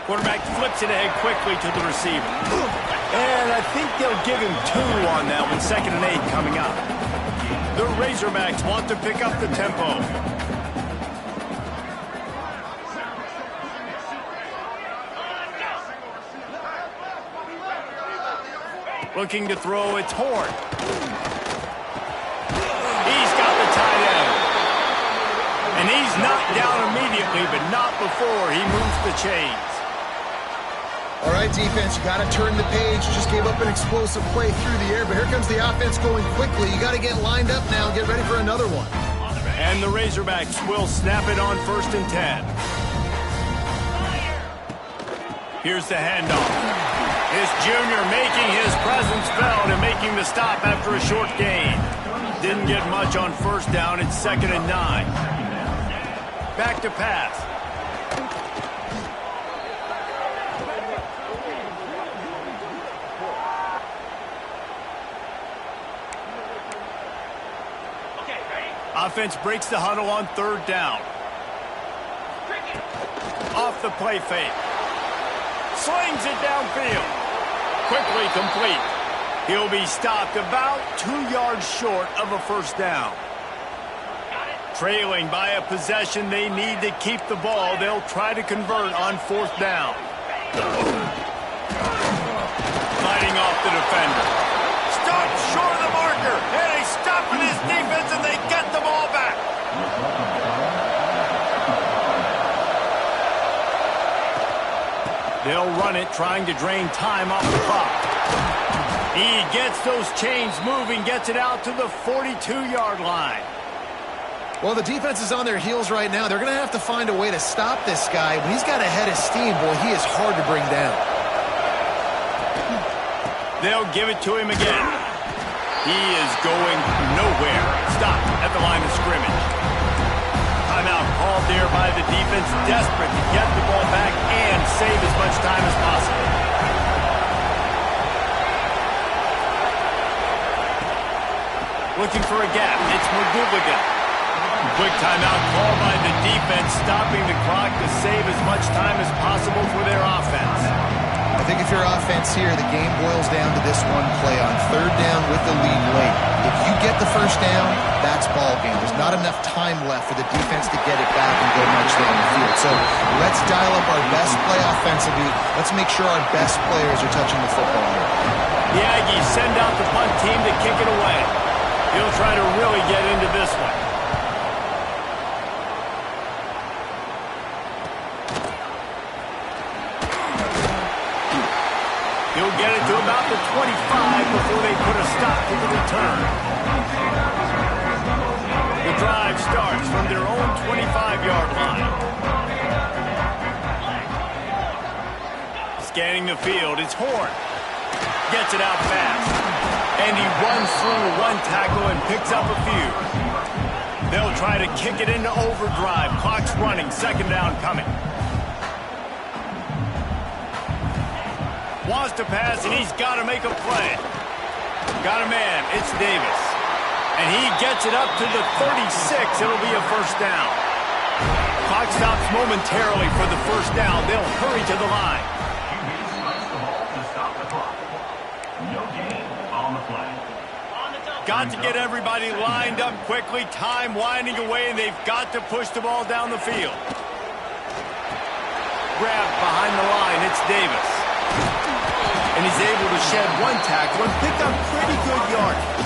C: Quarterback flips it ahead quickly to the receiver. And I think they'll give him 2 on that one. 2nd and 8 coming up. The Razorbacks want to pick up the tempo. Looking to throw, it's Horn. He's got the tight end. And he's knocked down immediately, but not before he moves the chains.
E: All right, defense, you got to turn the page. You just gave up an explosive play through the air, but here comes the offense going quickly. You got to get lined up now and get ready for another one.
C: And the Razorbacks will snap it on 1st and 10. Here's the handoff. This junior making his presence felt and making the stop after a short gain. Didn't get much on 1st down. It's 2nd and 9. Back to pass. Offense breaks the huddle on 3rd down. Off the play fake. Slings it downfield. Quickly complete. He'll be stopped about 2 yards short of a 1st down. Trailing by a possession, they need to keep the ball. They'll try to convert on 4th down. Fighting off the defender. Stop short of the marker. And they stop with his defense and they get the ball back. They'll run it, trying to drain time off the clock. He gets those chains moving, gets it out to the 42-yard line.
E: Well, the defense is on their heels right now. They're going to have to find a way to stop this guy. When he's got a head of steam, boy, he is hard to bring down.
C: They'll give it to him again. He is going nowhere. Stop at the line of scrimmage. Timeout called there by the defense, desperate to get the ball back and save as much time as possible. Looking for a gap. It's McGooligan. Quick timeout called by the defense, stopping the clock to save as much time as possible for their offense.
E: I think if your offense here, the game boils down to this one play on 3rd down with the lead late. If you get the 1st down, that's ball game. There's not enough time left for the defense to get it back and go much down the field. So let's dial up our best play offensively. Let's make sure our best players are touching the football here.
C: The Aggies send out the punt team to kick it away. He'll try to really get into this one. He'll get it to about the 25 before they put a stop to the return. The drive starts from their own 25-yard line. Scanning the field, it's Horn. Gets it out fast. And he runs through one tackle and picks up a few. They'll try to kick it into overdrive. Clock's running, 2nd down coming. Wants to pass, and he's got to make a play. Got a man. It's Davis. And he gets it up to the 36. It'll be a 1st down. Clock stops momentarily for the first down. They'll hurry to the line. Got to get everybody lined up quickly. Time winding away, and they've got to push the ball down the field. Grabbed behind the line. It's Davis. And he's able to shed one tackle and pick up pretty good yardage.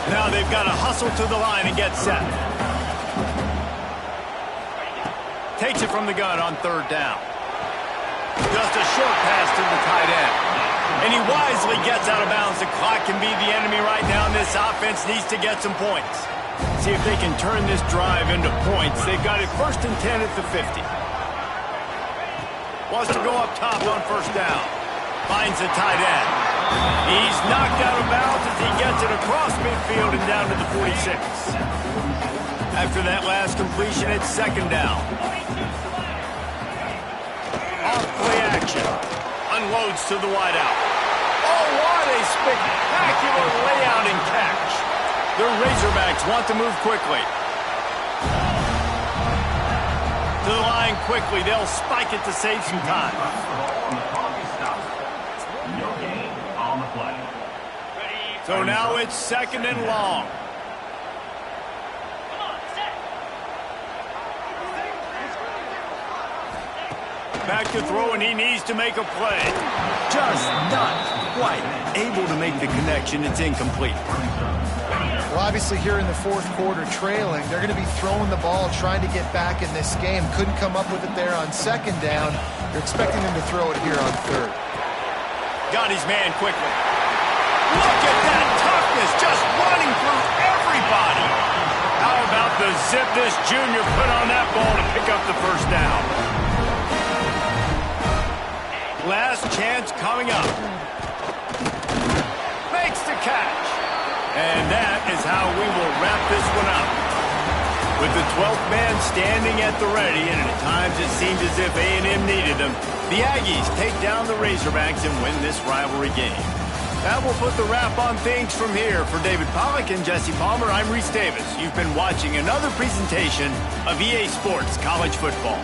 C: Now they've got to hustle to the line and get set. Takes it from the gun on third down. Just a short pass to the tight end. And he wisely gets out of bounds. The clock can be the enemy right now, and this offense needs to get some points. See if they can turn this drive into points. They've got it 1st and 10 at the 50. Wants to go up top on first down. Finds the tight end. He's knocked out of bounds as he gets it across midfield and down to the 46. After that last completion, it's 2nd down. Off play action. Unloads to the wideout. Oh, what a spectacular layout and catch. The Razorbacks want to move quickly. To the line quickly. They'll spike it to save some time. So now it's 2nd and long. Back to throw, and he needs to make a play. Just not quite able to make the connection. It's incomplete.
E: Well, obviously here in the 4th quarter trailing, they're going to be throwing the ball, trying to get back in this game. Couldn't come up with it there on 2nd down. You're expecting them to throw it here on 3rd.
C: Got his man quickly. Look at that toughness, just running through everybody. How about the zip this junior put on that ball to pick up the first down? Last chance coming up. Makes the catch. And that is how we will wrap this one up. With the 12th man standing at the ready, and at times it seemed as if A&M needed them, the Aggies take down the Razorbacks and win this rivalry game. That will put the wrap on things from here. For David Pollack and Jesse Palmer, I'm Reese Davis. You've been watching another presentation of EA Sports College Football.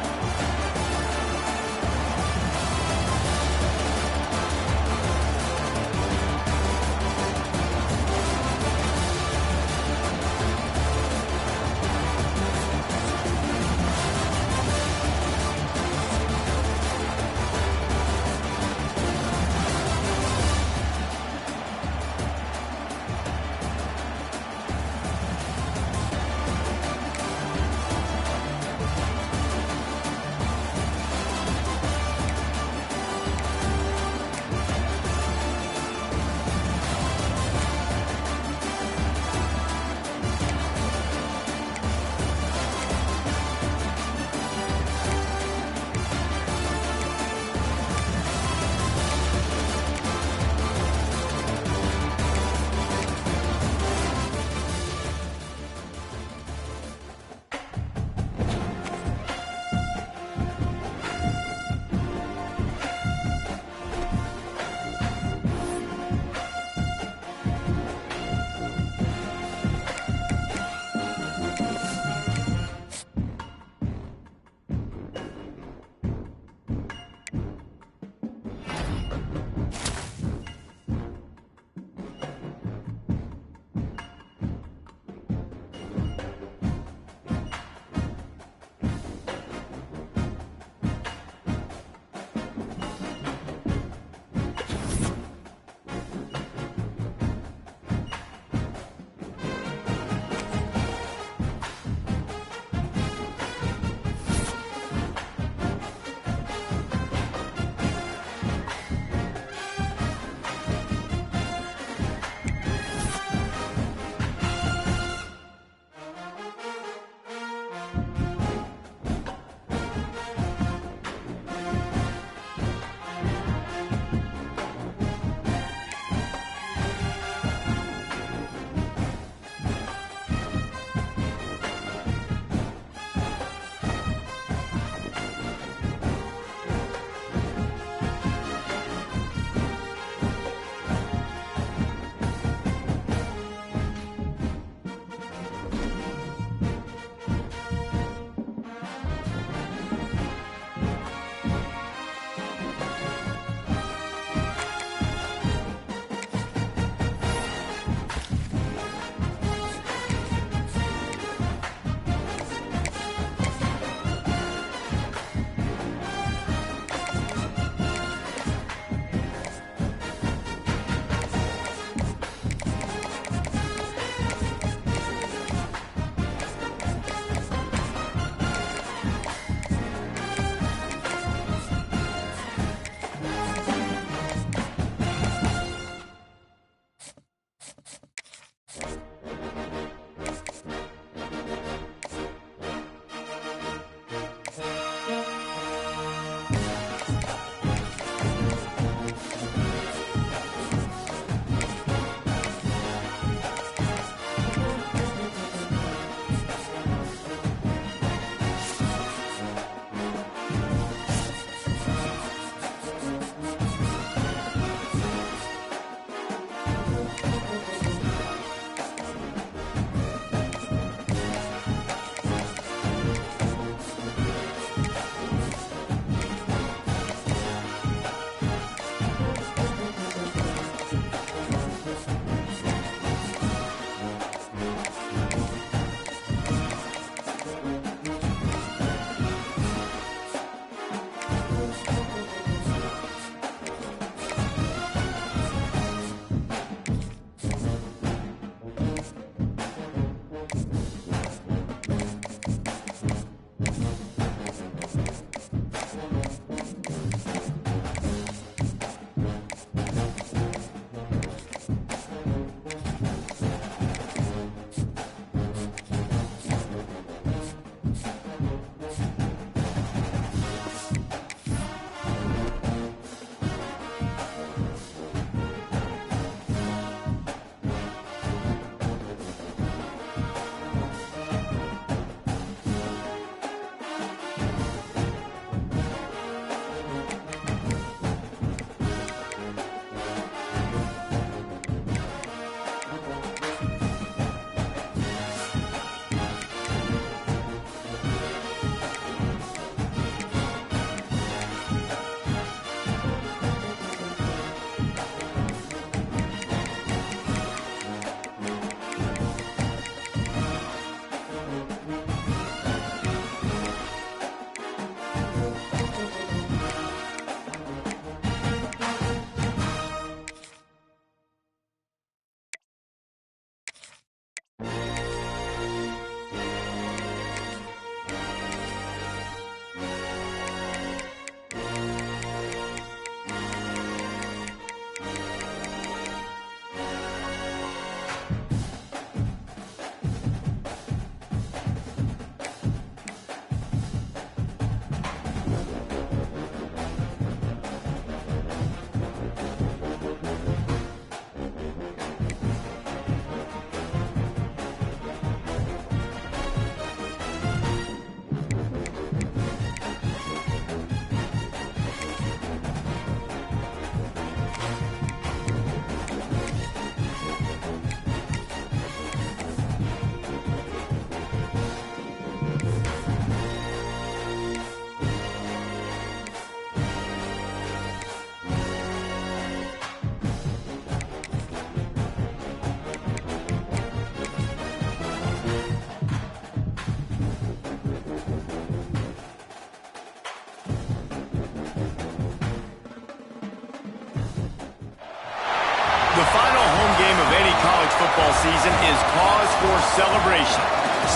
C: football season is cause for celebration.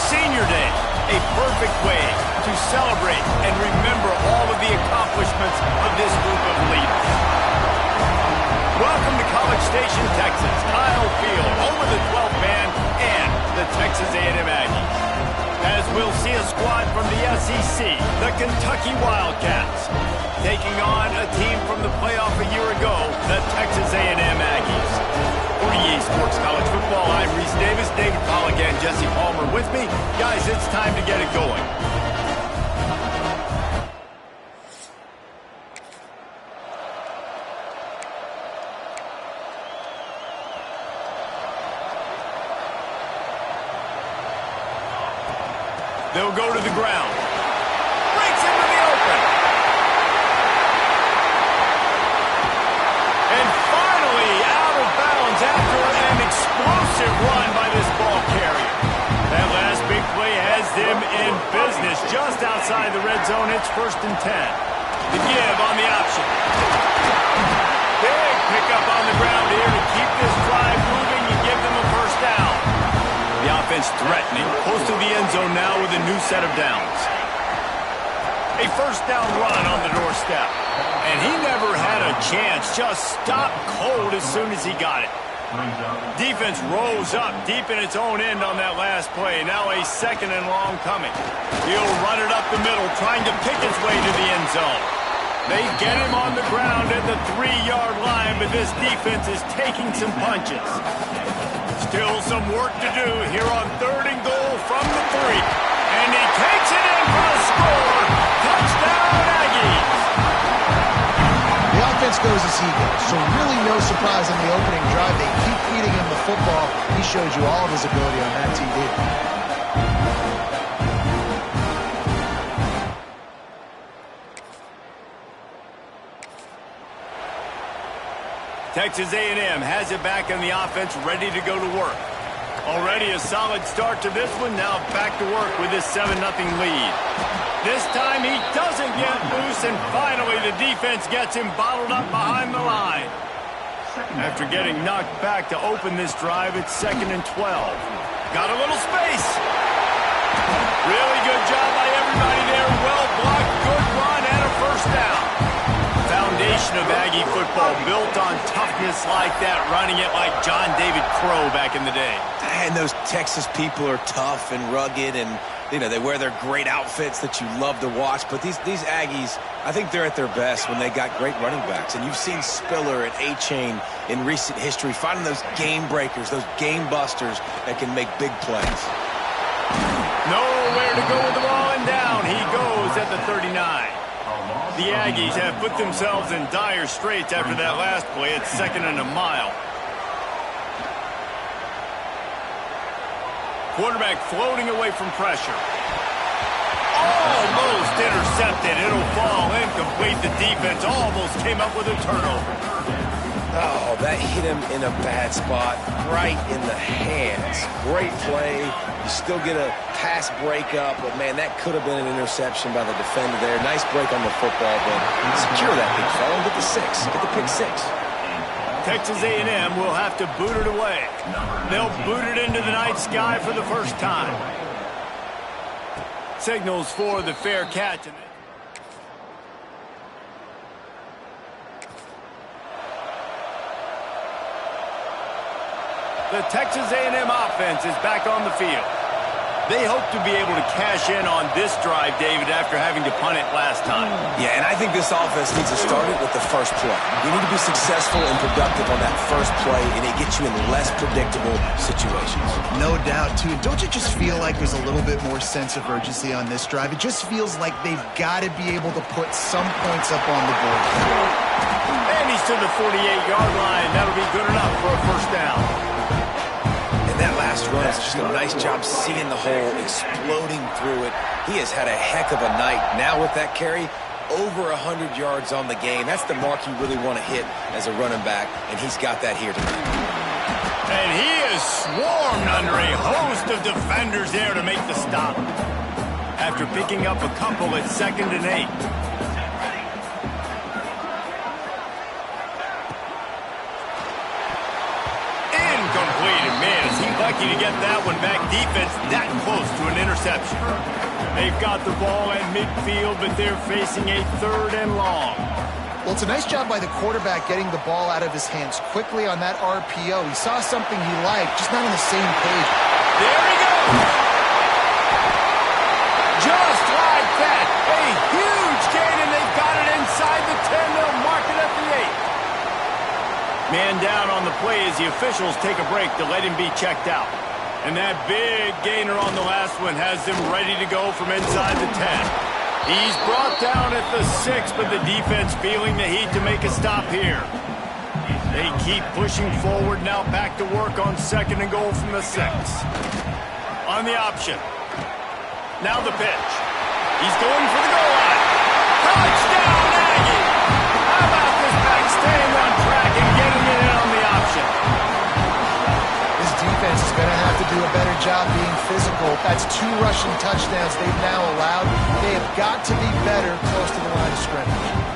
C: Senior Day, a perfect way to celebrate and remember all of the accomplishments of this group of leaders. Welcome to College Station, Texas. Kyle Field, home of the 12th man and the Texas A&M Aggies. As we'll see a squad from the SEC, the Kentucky Wildcats, taking on a team from the playoff a year ago, the Texas A&M Aggies. For EA Sports College Football, I'm Reese Davis, David Pollack, and Jesse Palmer with me. Guys, it's time to get it going. They'll go to the ground. Breaks into the open. And finally out of bounds after an explosive run by this ball carrier. That last big play has them in business just outside the red zone. It's 1st and 10. The give on the option. Big pickup on the ground here to keep this drive moving and give them a first down. The offense threatening, close to the end zone now with a new set of downs. A first down run on the doorstep. And he never had a chance, just stopped cold as soon as he got it. Defense rose up deep in its own end on that last play. Now a 2nd and long coming. He'll run it up the middle, trying to pick his way to the end zone. They get him on the ground at the 3-yard line, but this defense is taking some punches. Still some work to do here on 3rd and goal from the 3. And he takes it in for a score. Touchdown, Aggies.
E: The offense goes as he goes, so really no surprise in the opening drive. They keep feeding him the football. He showed you all of his ability on that TD.
C: Texas A&M has it back in the offense, ready to go to work. Already a solid start to this one, now back to work with this 7-0 lead. This time he doesn't get loose, and finally the defense gets him bottled up behind the line. After getting knocked back to open this drive, it's 2nd and 12. Got a little space. Really good job by everybody there. Well blocked, good run, and a first down. Foundation of Aggie football built on toughness like that, running it like John David Crow back in the day.
D: And those Texas people are tough and rugged, and they wear their great outfits that you love to watch. But these Aggies, I think they're at their best when they got great running backs. And you've seen Spiller and A-Chain in recent history finding those game breakers, those game busters that can make big plays.
C: Nowhere to go with the ball, and down he goes at the 39. The Aggies have put themselves in dire straits after that last play. It's 2nd and a mile. Quarterback floating away from pressure. Almost intercepted. It'll fall incomplete. The defense almost came up with a turnover.
D: Oh, that hit him in a bad spot, right in the hands. Great play. You still get a pass breakup, but, man, that could have been an interception by the defender there. Nice break on the football, but secure that big fella and get the 6. Get the pick 6.
C: Texas A&M will have to boot it away. They'll boot it into the night sky for the first time. Signals for the fair catch. The Texas A&M offense is back on the field. They hope to be able to cash in on this drive, David, after having to punt it last time.
D: Yeah, and I think this offense needs to start it with the first play. You need to be successful and productive on that first play, and it gets you in less predictable situations.
E: No doubt, too. Don't you just feel like there's a little bit more sense of urgency on this drive? It just feels like they've got to be able to put some points up on the board.
C: And he's to the 48-yard line. That'll be good enough for a first down.
D: That last run is just a nice job seeing the hole, exploding through it. He has had a heck of a night. Now with that carry, over 100 yards on the game. That's the mark you really want to hit as a running back, and he's got that here tonight.
C: And he is swarmed under a host of defenders there to make the stop. After picking up a couple at 2nd and 8. Incomplete, and man, lucky to get that one back. Defense that close to an interception. They've got the ball at midfield, but they're facing a 3rd and long.
E: Well, it's a nice job by the quarterback getting the ball out of his hands quickly on that RPO. He saw something he liked, just not on the same page.
C: There he goes! Just like that. A huge gain, and they've got it inside the 10. They'll mark it at the 8. Man down on the play as the officials take a break to let him be checked out. And that big gainer on the last one has them ready to go from inside the 10. He's brought down at the 6, but the defense feeling the heat to make a stop here. They keep pushing forward now, back to work on 2nd and goal from the 6. On the option. Now the pitch. He's going for the goal line. Touchdown, Aggie! How about this back staying on track and getting it in on the option?
E: This defense is going to have to do a better job being physical. That's 2 rushing touchdowns they've now allowed. They have got to be better close to the line of scrimmage.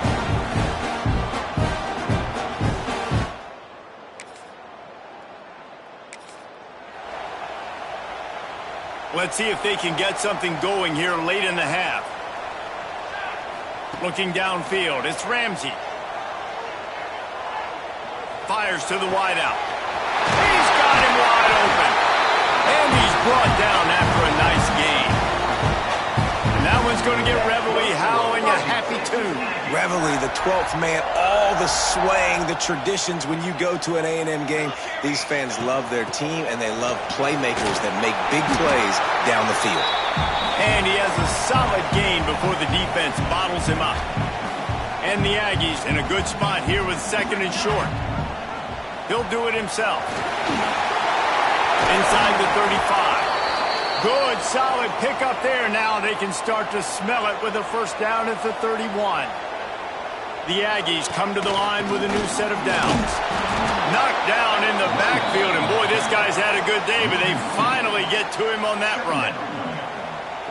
C: Let's see if they can get something going here late in the half. Looking downfield, it's Ramsey. Fires to the wideout. He's got him wide open. And he's brought down after a nice gain. And that one's going to get Reveille howling a happy tune.
D: Reveille, the 12th man, all the swaying, the traditions when you go to an A&M game. These fans love their team, and they love playmakers that make big plays down the field.
C: And he has a solid gain before the defense bottles him up. And the Aggies in a good spot here with 2nd and short. He'll do it himself. Inside the 35. Good, solid pickup there. Now they can start to smell it with a 1st down at the 31. The Aggies come to the line with a new set of downs. Knocked down in the backfield, and boy, this guy's had a good day, but they finally get to him on that run.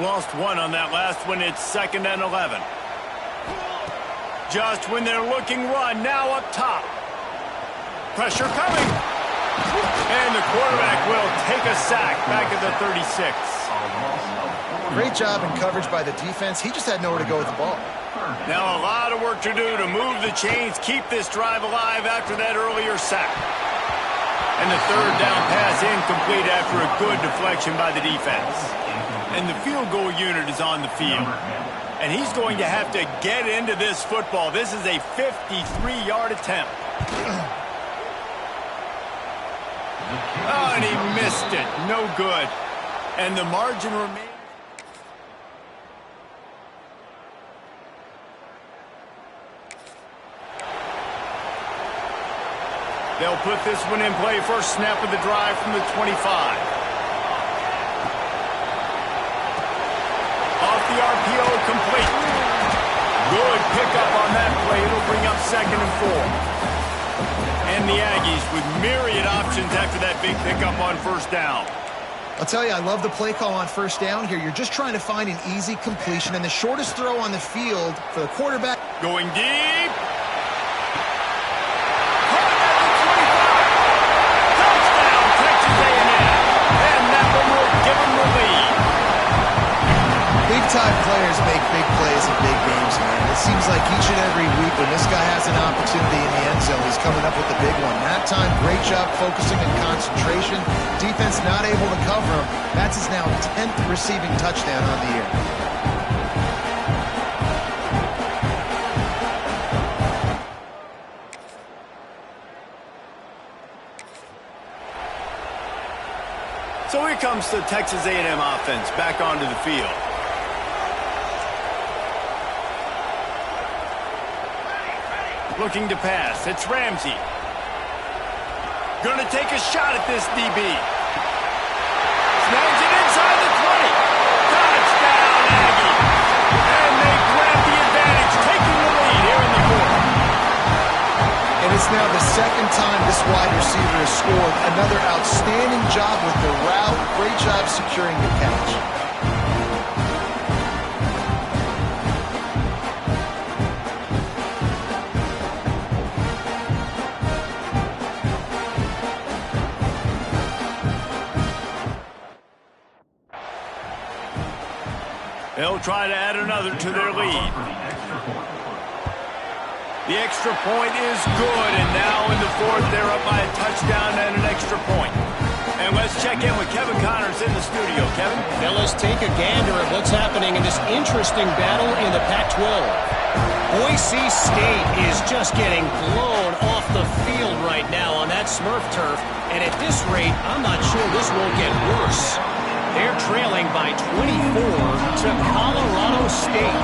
C: Lost 1 on that last one. It's 2nd and 11. Just when they're looking run, now up top. Pressure coming. And the quarterback will take a sack back at the 36.
E: Great job in coverage by the defense. He just had nowhere to go with the ball.
C: Now a lot of work to do to move the chains, keep this drive alive after that earlier sack. And the 3rd down pass incomplete after a good deflection by the defense. And the field goal unit is on the field. And he's going to have to get into this football. This is a 53-yard attempt. Oh, and he missed it. No good. And the margin remains. They'll put this one in play. First snap of the drive from the 25. Off the RPO, complete. Good pickup on that play. It'll bring up 2nd and 4. And the Aggies with myriad options after that big pickup on 1st down.
E: I'll tell you, I love the play call on 1st down here. You're just trying to find an easy completion, and the shortest throw on the field for the quarterback.
C: Going deep.
E: Big-time players make big plays in big games, man. It seems like each and every week when this guy has an opportunity in the end zone, he's coming up with the big one. That time, great job focusing and concentration. Defense not able to cover him. That's his now 10th receiving touchdown on the year.
C: So here comes the Texas A&M offense back onto the field. Looking to pass. It's Ramsey. Going to take a shot at this DB. Snags it inside the 20. Touchdown, Aggie. And they grab the advantage, taking the lead here in the 4th.
E: And it's now the 2nd time this wide receiver has scored. Another outstanding job with the route. Great job securing the catch.
C: They'll try to add another to their lead. The extra point is good, and now in the fourth, they're up by a touchdown and an extra point. And let's check in with Kevin Connors in the studio. Kevin?
F: Now let's take a gander at what's happening in this interesting battle in the Pac-12. Boise State is just getting blown off the field right now on that Smurf turf, and at this rate, I'm not sure this won't get worse. They're trailing by 24 to Colorado State.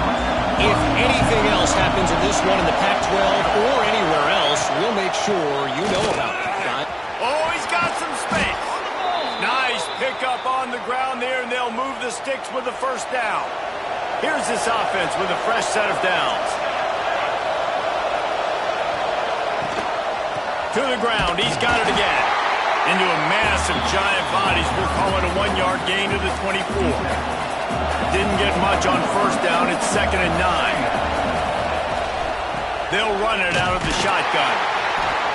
F: If anything else happens in this one in the Pac-12 or anywhere else, we'll make sure you know about it.
C: Oh, he's got some space. Nice pickup on the ground there, and they'll move the sticks with the first down. Here's this offense with a fresh set of downs. To the ground, he's got it again. Into a mass of giant bodies, we'll call it a 1-yard gain to the 24. Didn't get much on first down. It's 2nd and 9. They'll run it out of the shotgun.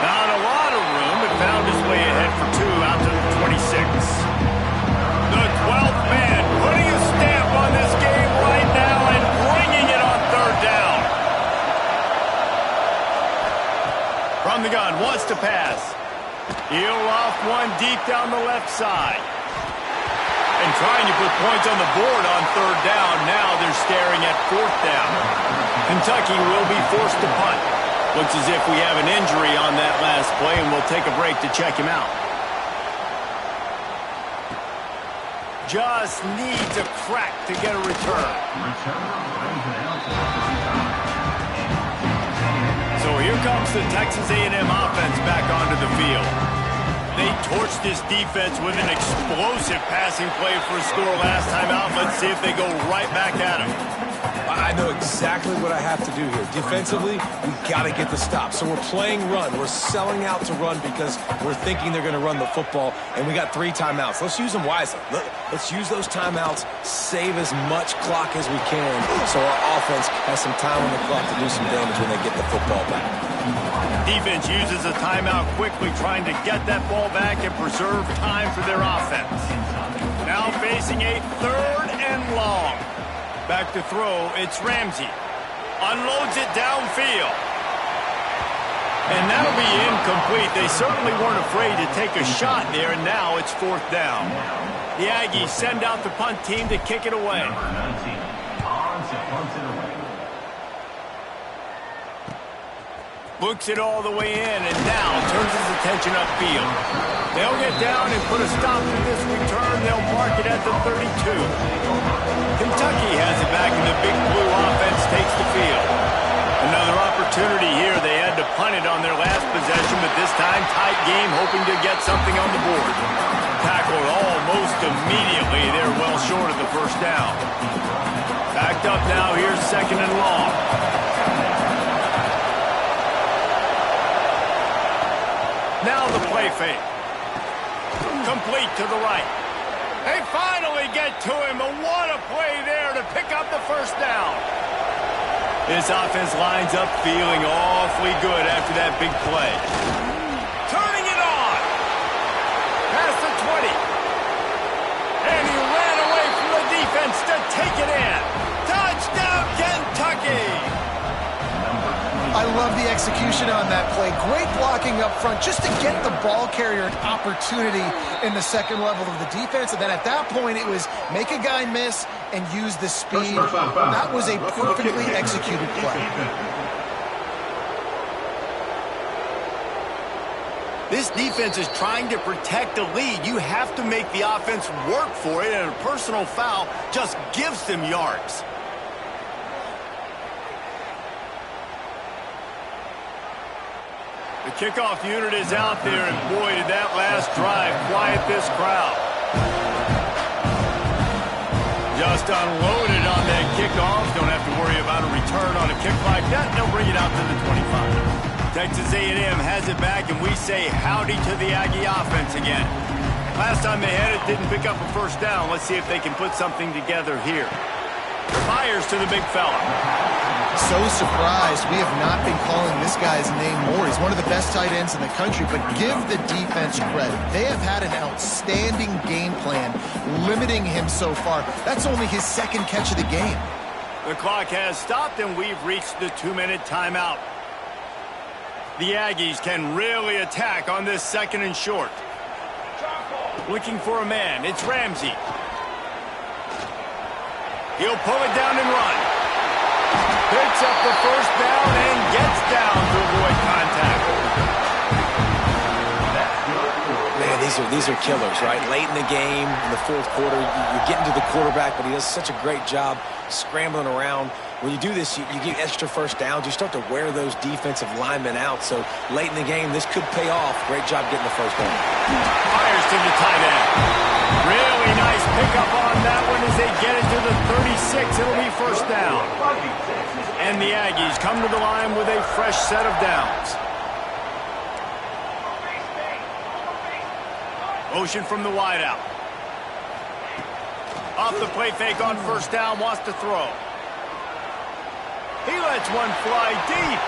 C: Not a lot of room, but found his way ahead for 2 out to the 26. The 12th man putting a stamp on this game right now and bringing it on 3rd down. From the gun, wants to pass. He'll loft one deep down the left side. And trying to put points on the board on 3rd down. Now they're staring at 4th down. Kentucky will be forced to punt. Looks as if we have an injury on that last play, and we'll take a break to check him out. Just needs a crack to get a return. So here comes the Texas A&M offense back onto the field. They torched this defense with an explosive passing play for a score last time out. Let's see if they go right back at him.
D: I know exactly what I have to do here. Defensively, we've got to get the stop. So we're playing run. We're selling out to run because we're thinking they're going to run the football, and we got 3 timeouts. Let's use them wisely. Let's use those timeouts, save as much clock as we can so our offense has some time on the clock to do some damage when they get the football back.
C: Defense uses a timeout quickly, trying to get that ball back and preserve time for their offense. Now facing a 3rd and long. Back to throw, it's Ramsey. Unloads it downfield. And that'll be incomplete. They certainly weren't afraid to take a shot there, and now it's 4th down. The Aggies send out the punt team to kick it away. Looks it all the way in, and now turns his attention upfield. They'll get down and put a stop to this return. They'll mark it at the 32. Kentucky has it back, and the Big Blue offense takes the field. Another opportunity here. They had to punt it on their last possession, but this time tight game, hoping to get something on the board. Tackled almost immediately. They're well short of the first down. Backed up now. Here's 2nd and long. Now the play fake. Complete to the right. They finally get to him, but what a play there to pick up the first down. This offense lines up feeling awfully good after that big play. Turning it on. Past the 20. And he ran away from the defense to take it in. Touchdown, Kentucky.
E: I love the execution on that play. Great blocking up front just to get the ball carrier an opportunity in the second level of the defense. And then at that point, it was make a guy miss and use the speed. That was a perfectly executed play.
C: This defense is trying to protect the lead. You have to make the offense work for it, and a personal foul just gives them yards. The kickoff unit is out there, and boy, did that last drive quiet this crowd. Just unloaded on that kickoff. Don't have to worry about a return on a kick like that. They'll bring it out to the 25. Texas A&M has it back, and we say howdy to the Aggie offense again. Last time they had it, didn't pick up a first down. Let's see if they can put something together here. Fires to the big fella.
E: so surprised we have not been calling this guy's name more. He's one of the best tight ends in the country, but give the defense credit. They have had an outstanding game plan limiting him so far. That's only his second catch of the game.
C: The clock has stopped, and we've reached the 2-minute timeout. The Aggies can really attack on this 2nd and short. Looking for a man. It's Ramsey. He'll pull it down and run. Picks up the first down and gets down to avoid contact.
D: Man, these are killers, right? Late in the game, in the 4th quarter, you're getting to the quarterback, but he does such a great job scrambling around. When you do this, you get extra first downs. You start to wear those defensive linemen out. So late in the game, this could pay off. Great job getting the first down.
C: Fires to the tight end. Really nice pickup on that one as they get it to the 36. It'll be first down. And the Aggies come to the line with a fresh set of downs. Motion from the wideout. Off the play fake on first down, wants to throw. He lets one fly deep.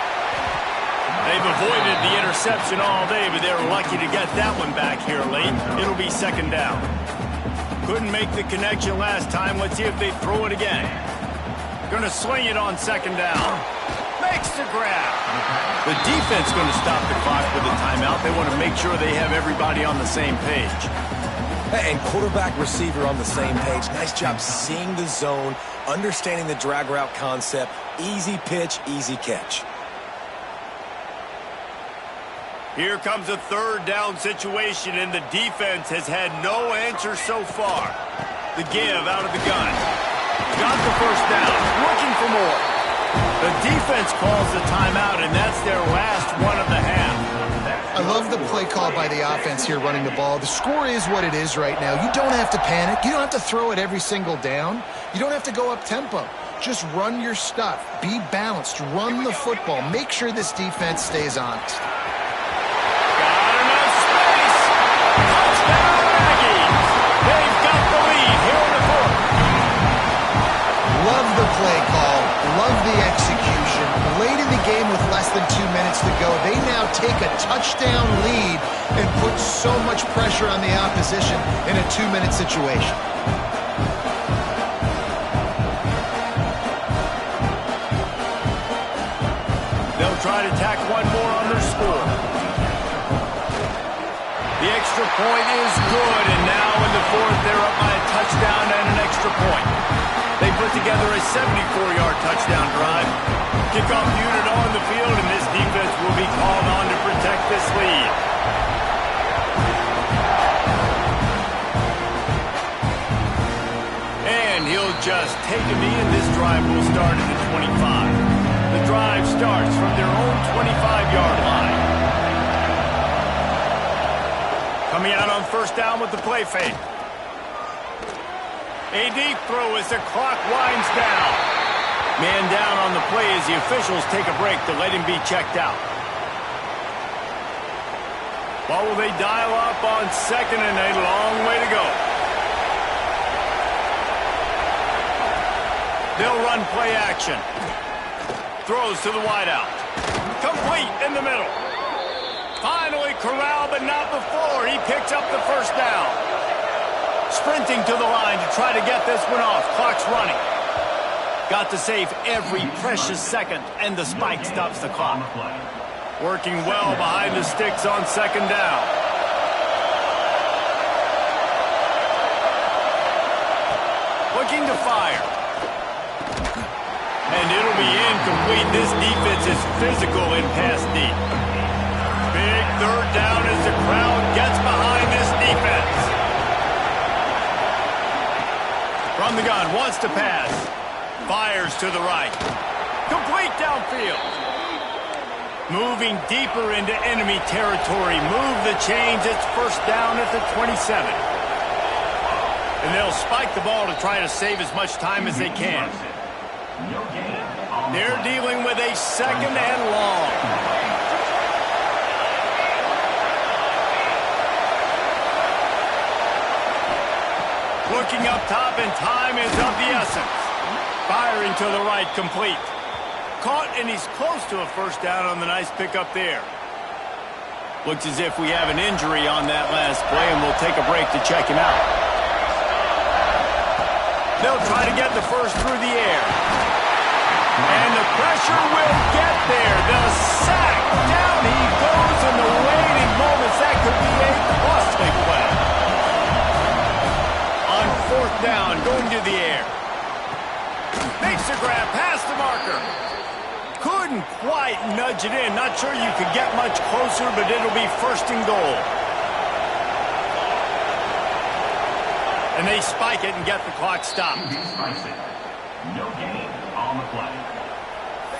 C: They've avoided the interception all day, but they're lucky to get that one back here late. It'll be second down. Couldn't make the connection last time. Let's see if they throw it again. Gonna sling it on second down. Makes the grab. The defense going to stop the clock with a timeout. They want to make sure they have everybody on the same page.
D: And quarterback, receiver on the same page. Nice job seeing the zone, understanding the drag route concept. Easy pitch, easy catch.
C: Here comes a third down situation, and the defense has had no answer so far. The give out of the gun. Got the first down, looking for more. The defense calls the timeout, and that's their last one of the half.
E: I love the play call by the offense here running the ball. The score is what it is right now. You don't have to panic. You don't have to throw it every single down. You don't have to go up tempo. Just run your stuff. Be balanced. Run the football. Make sure this defense stays honest.
C: Got enough space. Touchdown, Aggies. They've got the lead here in the 4th.
E: Love the play call. Love the execution. Late in the game with less than 2 minutes to go, they now take a touchdown lead and put so much pressure on the opposition in a 2-minute situation.
C: They'll try to tack one more on their score. The extra point is good, and now in the 4th, they're up by a touchdown and an extra point. They put together a 74-yard touchdown drive. Kickoff unit on the field, and this defense will be called on to protect this lead. And he'll just take a knee, and this drive will start at the 25. The drive starts from their own 25-yard line. Coming out on first down with the play fake. A deep throw as the clock winds down. Man down on the play as the officials take a break to let him be checked out. What will they dial up on second and a long way to go? They'll run play action. Throws to the wideout. Complete in the middle. Finally corralled, but not before. He picks up the first down. Sprinting to the line to try to get this one off. Clock's running. Got to save every precious second, and the spike stops the clock. Working well behind the sticks on second down. Looking to fire. And it'll be incomplete. This defense is physical in pass deep. Big third down as the crowd gets behind this defense. From the gun, wants to pass. Fires to the right. Complete downfield. Moving deeper into enemy territory. Move the chains. It's first down at the 27. And they'll spike the ball to try to save as much time as they can. They're dealing with a second and long. Looking up top, and time is of the essence. Firing to the right, complete. caught, and he's close to a first down on the nice pickup there. Looks as if we have an injury on that last play, and we'll take a break to check him out. They'll try to get the first through the air. And the pressure will get there. The sack. Down he goes in the waiting moments. That could be a costly play. On fourth down, going to the air. Makes a grab past the marker. Couldn't quite nudge it in. Not sure you could get much closer, but it'll be first and goal. And they spike it and get the clock stopped.
G: No gain on the play.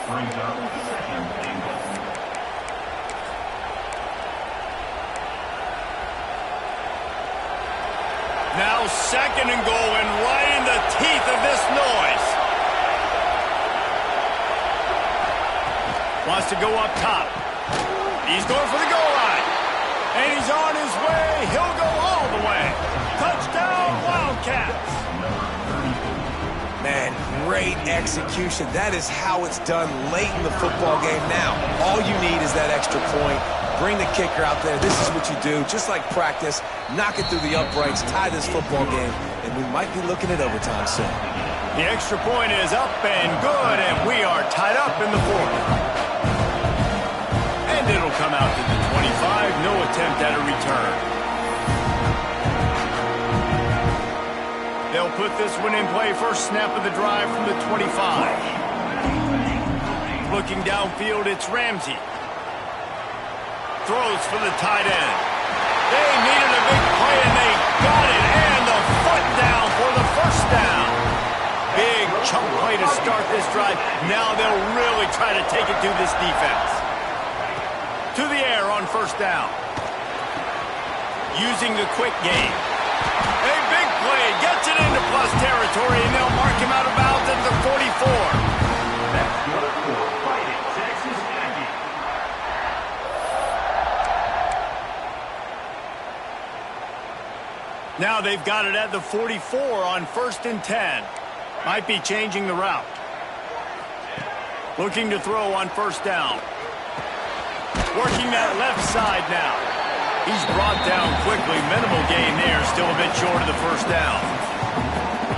G: Brings up second and goal.
C: Now second and goal, and right in the teeth of this noise. Wants to go up top. He's going for the goal line. And he's on his way. He'll go all the way. Touchdown, Wildcats.
D: Man, great execution. That is how it's done late in the football game now. All you need is that extra point. Bring the kicker out there. This is what you do. Just like practice, knock it through the uprights, tie this football game, and we might be looking at overtime soon.
C: The extra point is up and good, and we are tied up in the fourth. And it'll come out to the 25. No attempt at a return. They'll put this one in play. First snap of the drive from the 25. Looking downfield, it's Ramsey. Throws for the tight end. They needed a big play, and they got it. And the foot down for the first down. Big chunk play to start this drive. Now they'll really try to take it to this defense. To the air on first down. Using the quick game. A big play. Gets it into plus territory, and they'll mark him out of bounds at the 44.
G: That's good for Fighting Texas Aggies.
C: Now they've got it at the 44 on first and 10. Might be changing the route. Looking to throw on first down. Working that left side now. He's brought down quickly. Minimal gain there. Still a bit short of the first down.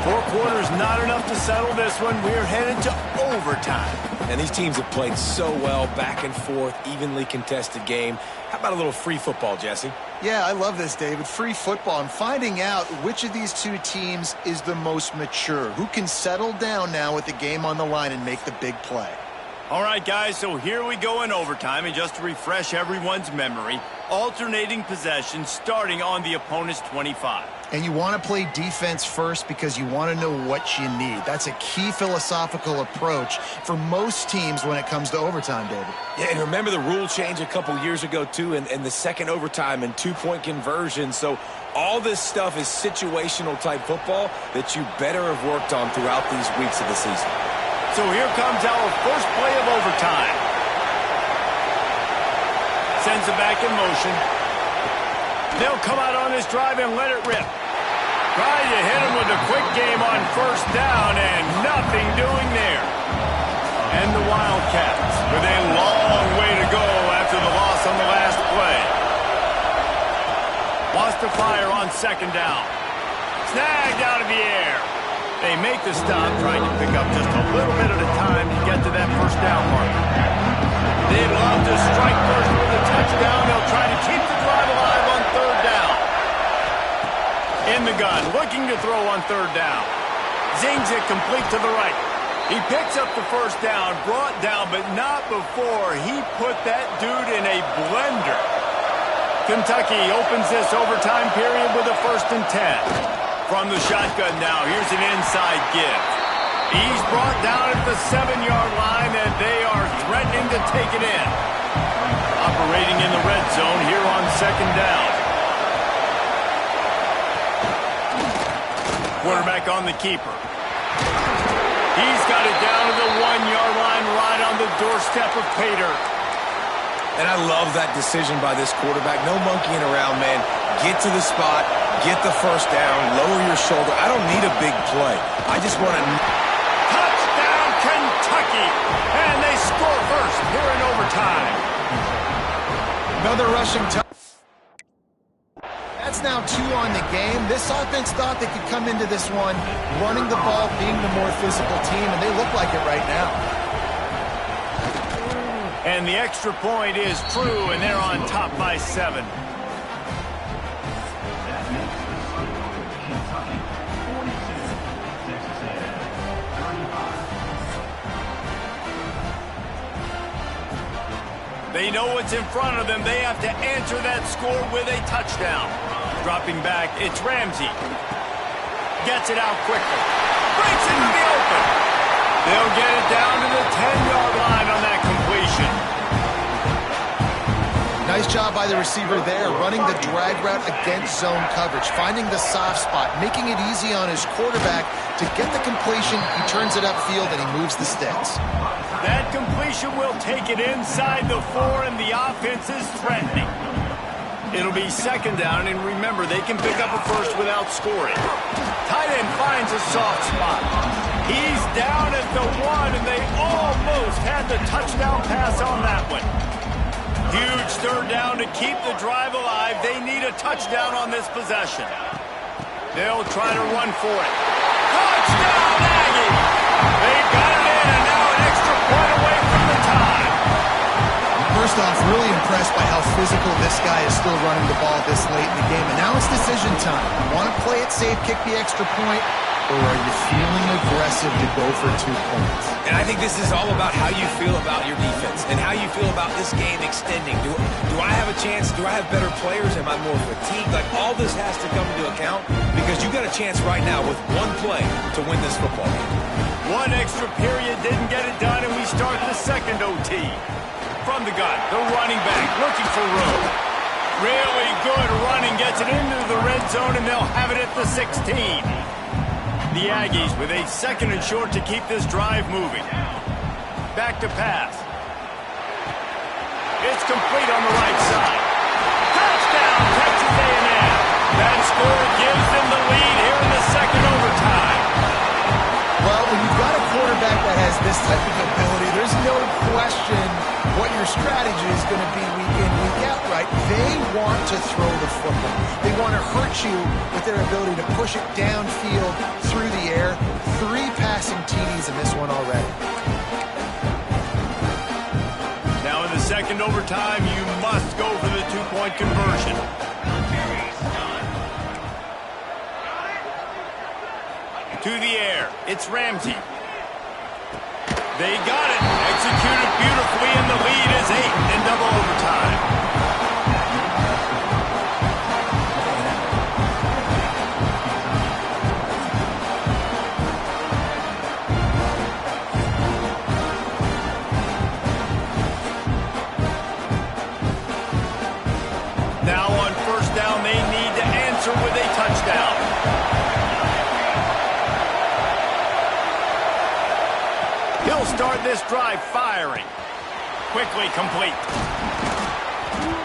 C: 4 quarters, not enough to settle this one. We're headed to overtime.
D: And these teams have played so well, back and forth, evenly contested game. How about a little free football, Jesse?
E: Yeah, I love this, David. Free football and finding out which of these two teams is the most mature. Who can settle down now with the game on the line and make the big play.
C: All right, guys, so here we go in overtime. And just to refresh everyone's memory, alternating possession starting on the opponent's 25.
E: And you want to play defense first because you want to know what you need. That's a key philosophical approach for most teams when it comes to overtime, David.
D: Yeah, and remember the rule change a couple years ago, too, and the second overtime and 2-point conversion. So all this stuff is situational type football that you better have worked on throughout these weeks of the season.
C: So here comes our first play of overtime. Sends it back in motion. They'll come out on this drive and let it rip. Try to hit him with a quick game on first down, and nothing doing there. And the Wildcats with a long way to go after the loss on the last play. Wants to fire on second down. Snagged out of the air. They make the stop, trying to pick up just a little bit at a time to get to that first down mark. They'd love to strike first with a touchdown. They'll try to keep the drive alive on third down. In the gun, looking to throw on third down. Zings it complete to the right. He picks up the first down, brought down, but not before he put that dude in a blender. Kentucky opens this overtime period with a first and 10. From the shotgun now, here's an inside give. He's brought down at the 7-yard line, and they are threatening to take it in. Operating in the red zone here on second down. Quarterback on the keeper. He's got it down to the 1-yard line, right on the doorstep of Pater.
D: And I love that decision by this quarterback. No monkeying around, man. Get to the spot, get the first down, lower your shoulder. I don't need a big play. I just want to...
C: Touchdown, Kentucky! And they
E: Another rushing touchdown. That's now 2 on the game. This offense thought they could come into this one running the ball, being the more physical team, and they look like it right now.
C: And the extra point is true, and they're on top by 7. They know what's in front of them. They have to answer that score with a touchdown. Dropping back, it's Ramsey. Gets it out quickly. Breaks into the open. They'll get it down to the 10-yard line on that completion.
E: Nice job by the receiver there, running the drag route against zone coverage, finding the soft spot, making it easy on his quarterback to get the completion. He turns it upfield, and he moves the sticks.
C: That completion will take it inside the 4, and the offense is threatening. It'll be second down, and remember, they can pick up a first without scoring. Tight end finds a soft spot. He's down at the 1, and they almost had the touchdown pass on that one. Huge third down to keep the drive alive. They need a touchdown on this possession. They'll try to run for it. Touchdown, Aggie! They got it in, and now an extra point away from the tie.
E: First off, really impressed by how physical this guy is still running the ball this late in the game. And now it's decision time. Want to play it safe, kick the extra point, or are you feeling aggressive to go for 2 points?
D: And I think this is all about how you feel about your defense and how you feel about this game extending. Do I have a chance? Do I have better players? Am I more fatigued? Like, all this has to come into account because you got a chance right now with one play to win this football game.
C: One extra period didn't get it done, and we start the second OT. From the gun, the running back looking for room. Really good running, gets it into the red zone, and they'll have it at the 16. The Aggies with a second and short to keep this drive moving. Back to pass. It's complete on the right side. Touchdown, Texas A&M. That score gives them the lead here in the second overtime.
E: Well, when you've got a quarterback that has this type of ability, there's no question what your strategy is going to be week in, week out, right? They want to throw the football. They want to hurt you with their ability to push it downfield through the air. 3 passing TDs in this one already.
C: Now in the second overtime, you must go for the 2-point conversion. To the air, it's Ramsey. They got it. Executed beautifully, and the lead is 8 in double overtime. Now on first down, they need to answer with a touchdown. He'll start this drive firing. Quickly complete.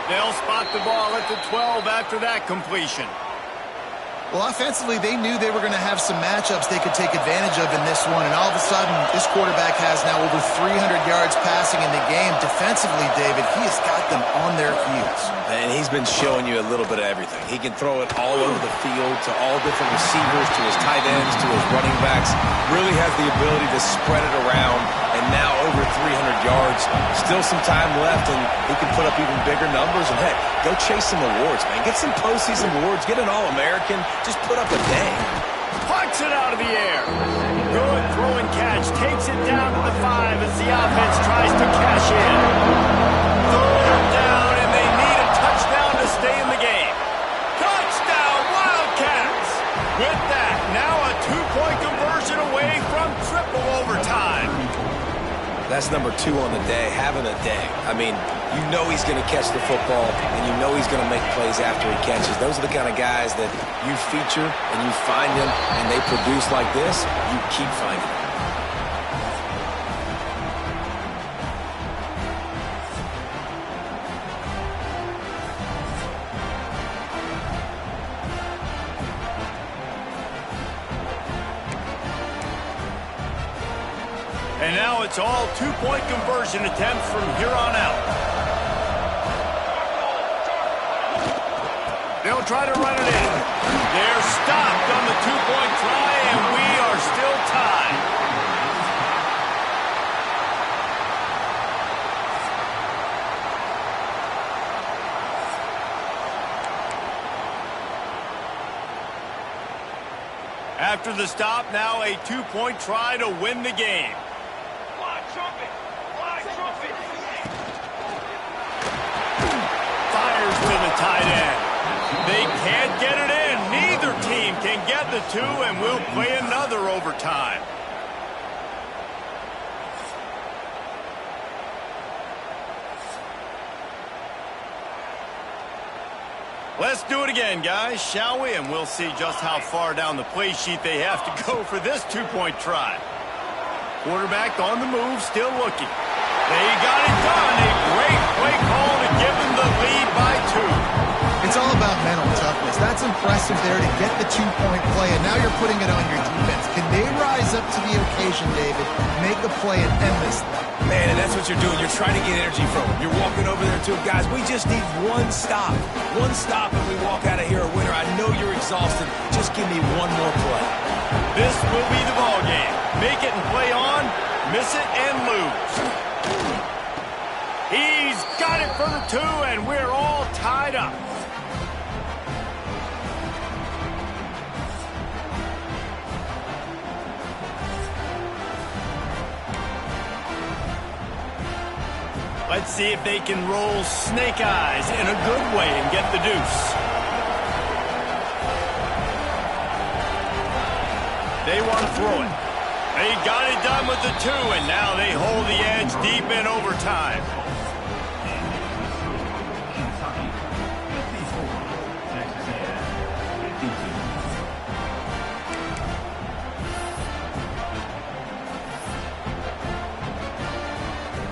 C: They'll spot the ball at the 12 after that completion.
E: Well, offensively, they knew they were going to have some matchups they could take advantage of in this one, and all of a sudden, this quarterback has now over 300 yards passing in the game. Defensively, David, he has got them on their heels.
D: And he's been showing you a little bit of everything. He can throw it all over the field to all different receivers, to his tight ends, to his running backs. Really has the ability to spread it around, and now over 300 yards. Still some time left, and he can put up even bigger numbers. And, heck, go chase some awards, man. Get some postseason awards. Get an All-American. Just put up a day.
C: Pucks it out of the air. Good throw and catch. Takes it down to the 5 as the offense tries to cash in. Third down, and they need a touchdown to stay in the game. Touchdown, Wildcats! With that, now a 2-point conversion away from triple overtime.
D: That's number 2 on the day, having a day. I mean, you know he's going to catch the football, and you know he's going to make plays after he catches. Those are the kind of guys that you feature, and you find them, and they produce like this, you keep finding them.
C: And now it's all 2-point conversion attempts from here on out. They'll try to run it in. They're stopped on the two-point try, and we are still tied. After the stop, now a two-point try to win the game. Fires to the tight end. They can't get it in. Neither team can get the two, and we'll play another overtime. Let's do it again, guys, shall we? And we'll see just how far down the play sheet they have to go for this two-point try. Quarterback on the move, still looking. They got it done. A great play call to give them the lead by 2.
E: It's all about mental toughness. That's impressive there to get the two-point play, and now you're putting it on your defense. Can they rise up to the occasion, David, make a play and end this thing?
D: Man, and that's what you're doing. You're trying to get energy from them. You're walking over there to them. Guys, we just need one stop. One stop and we walk out of here a winner. I know you're exhausted. Just give me one more play.
C: This will be the ball game. Make it and play on, miss it and lose. He's got it for the 2, and we're all tied up. Let's see if they can roll snake eyes in a good way and get the deuce. They want to throw it. They got it done with the 2, and now they hold the edge deep in overtime.
G: Kentucky, 54. Texas A&M, 52.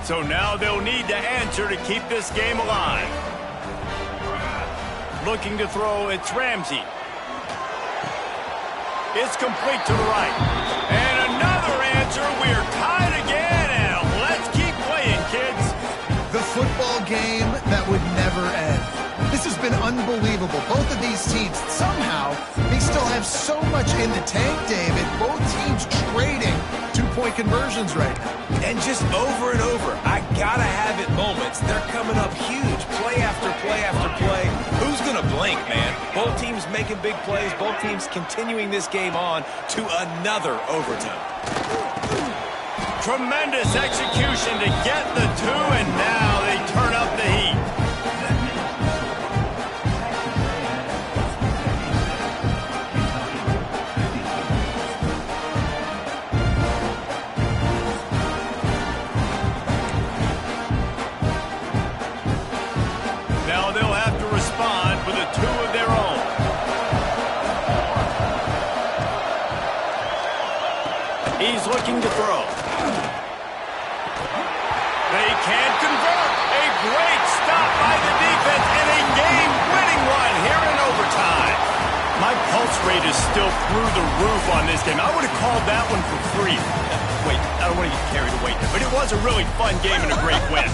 C: So now they'll need to answer to keep this game alive. Looking to throw, it's Ramsey. It's complete to the right. And another answer. We're tied again, and let's keep playing, kids.
E: The football game that would never end. This has been unbelievable. Both of these teams, somehow, they still have so much in the tank, David. Both teams trading two-point conversions right now.
D: And just over and over, I gotta have it moments. They're coming up huge, play after play after play. Who's gonna blink, man? Both teams making big plays, both teams continuing this game on to another overtime.
C: Tremendous execution to get the 2, and now they turn up the heat. Now they'll have to respond with a 2 of their own. He's looking to throw. They can't convert. A great stop by the defense and a game-winning one here in overtime. My pulse rate is still through the roof on this game. I would have called that one for free. Wait, I don't want to get carried away here, but it was a really fun game and a great win.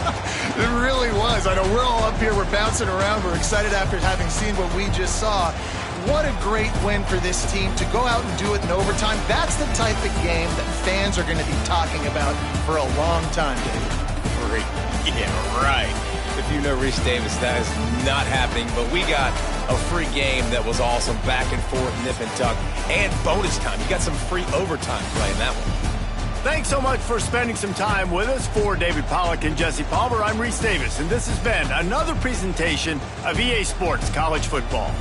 E: It really was. I know we're all up here. We're bouncing around. We're excited after having seen what we just saw. What a great win for this team to go out and do it in overtime. That's the type of game that fans are going to be talking about for a long time, David.
D: Free. Yeah, right. If you know Reese Davis, that is not happening, but we got a free game that was awesome, back and forth, nip and tuck, and bonus time. You got some free overtime play in that one.
C: Thanks so much for spending some time with us. For David Pollack and Jesse Palmer, I'm Reese Davis, and this has been another presentation of EA Sports College Football.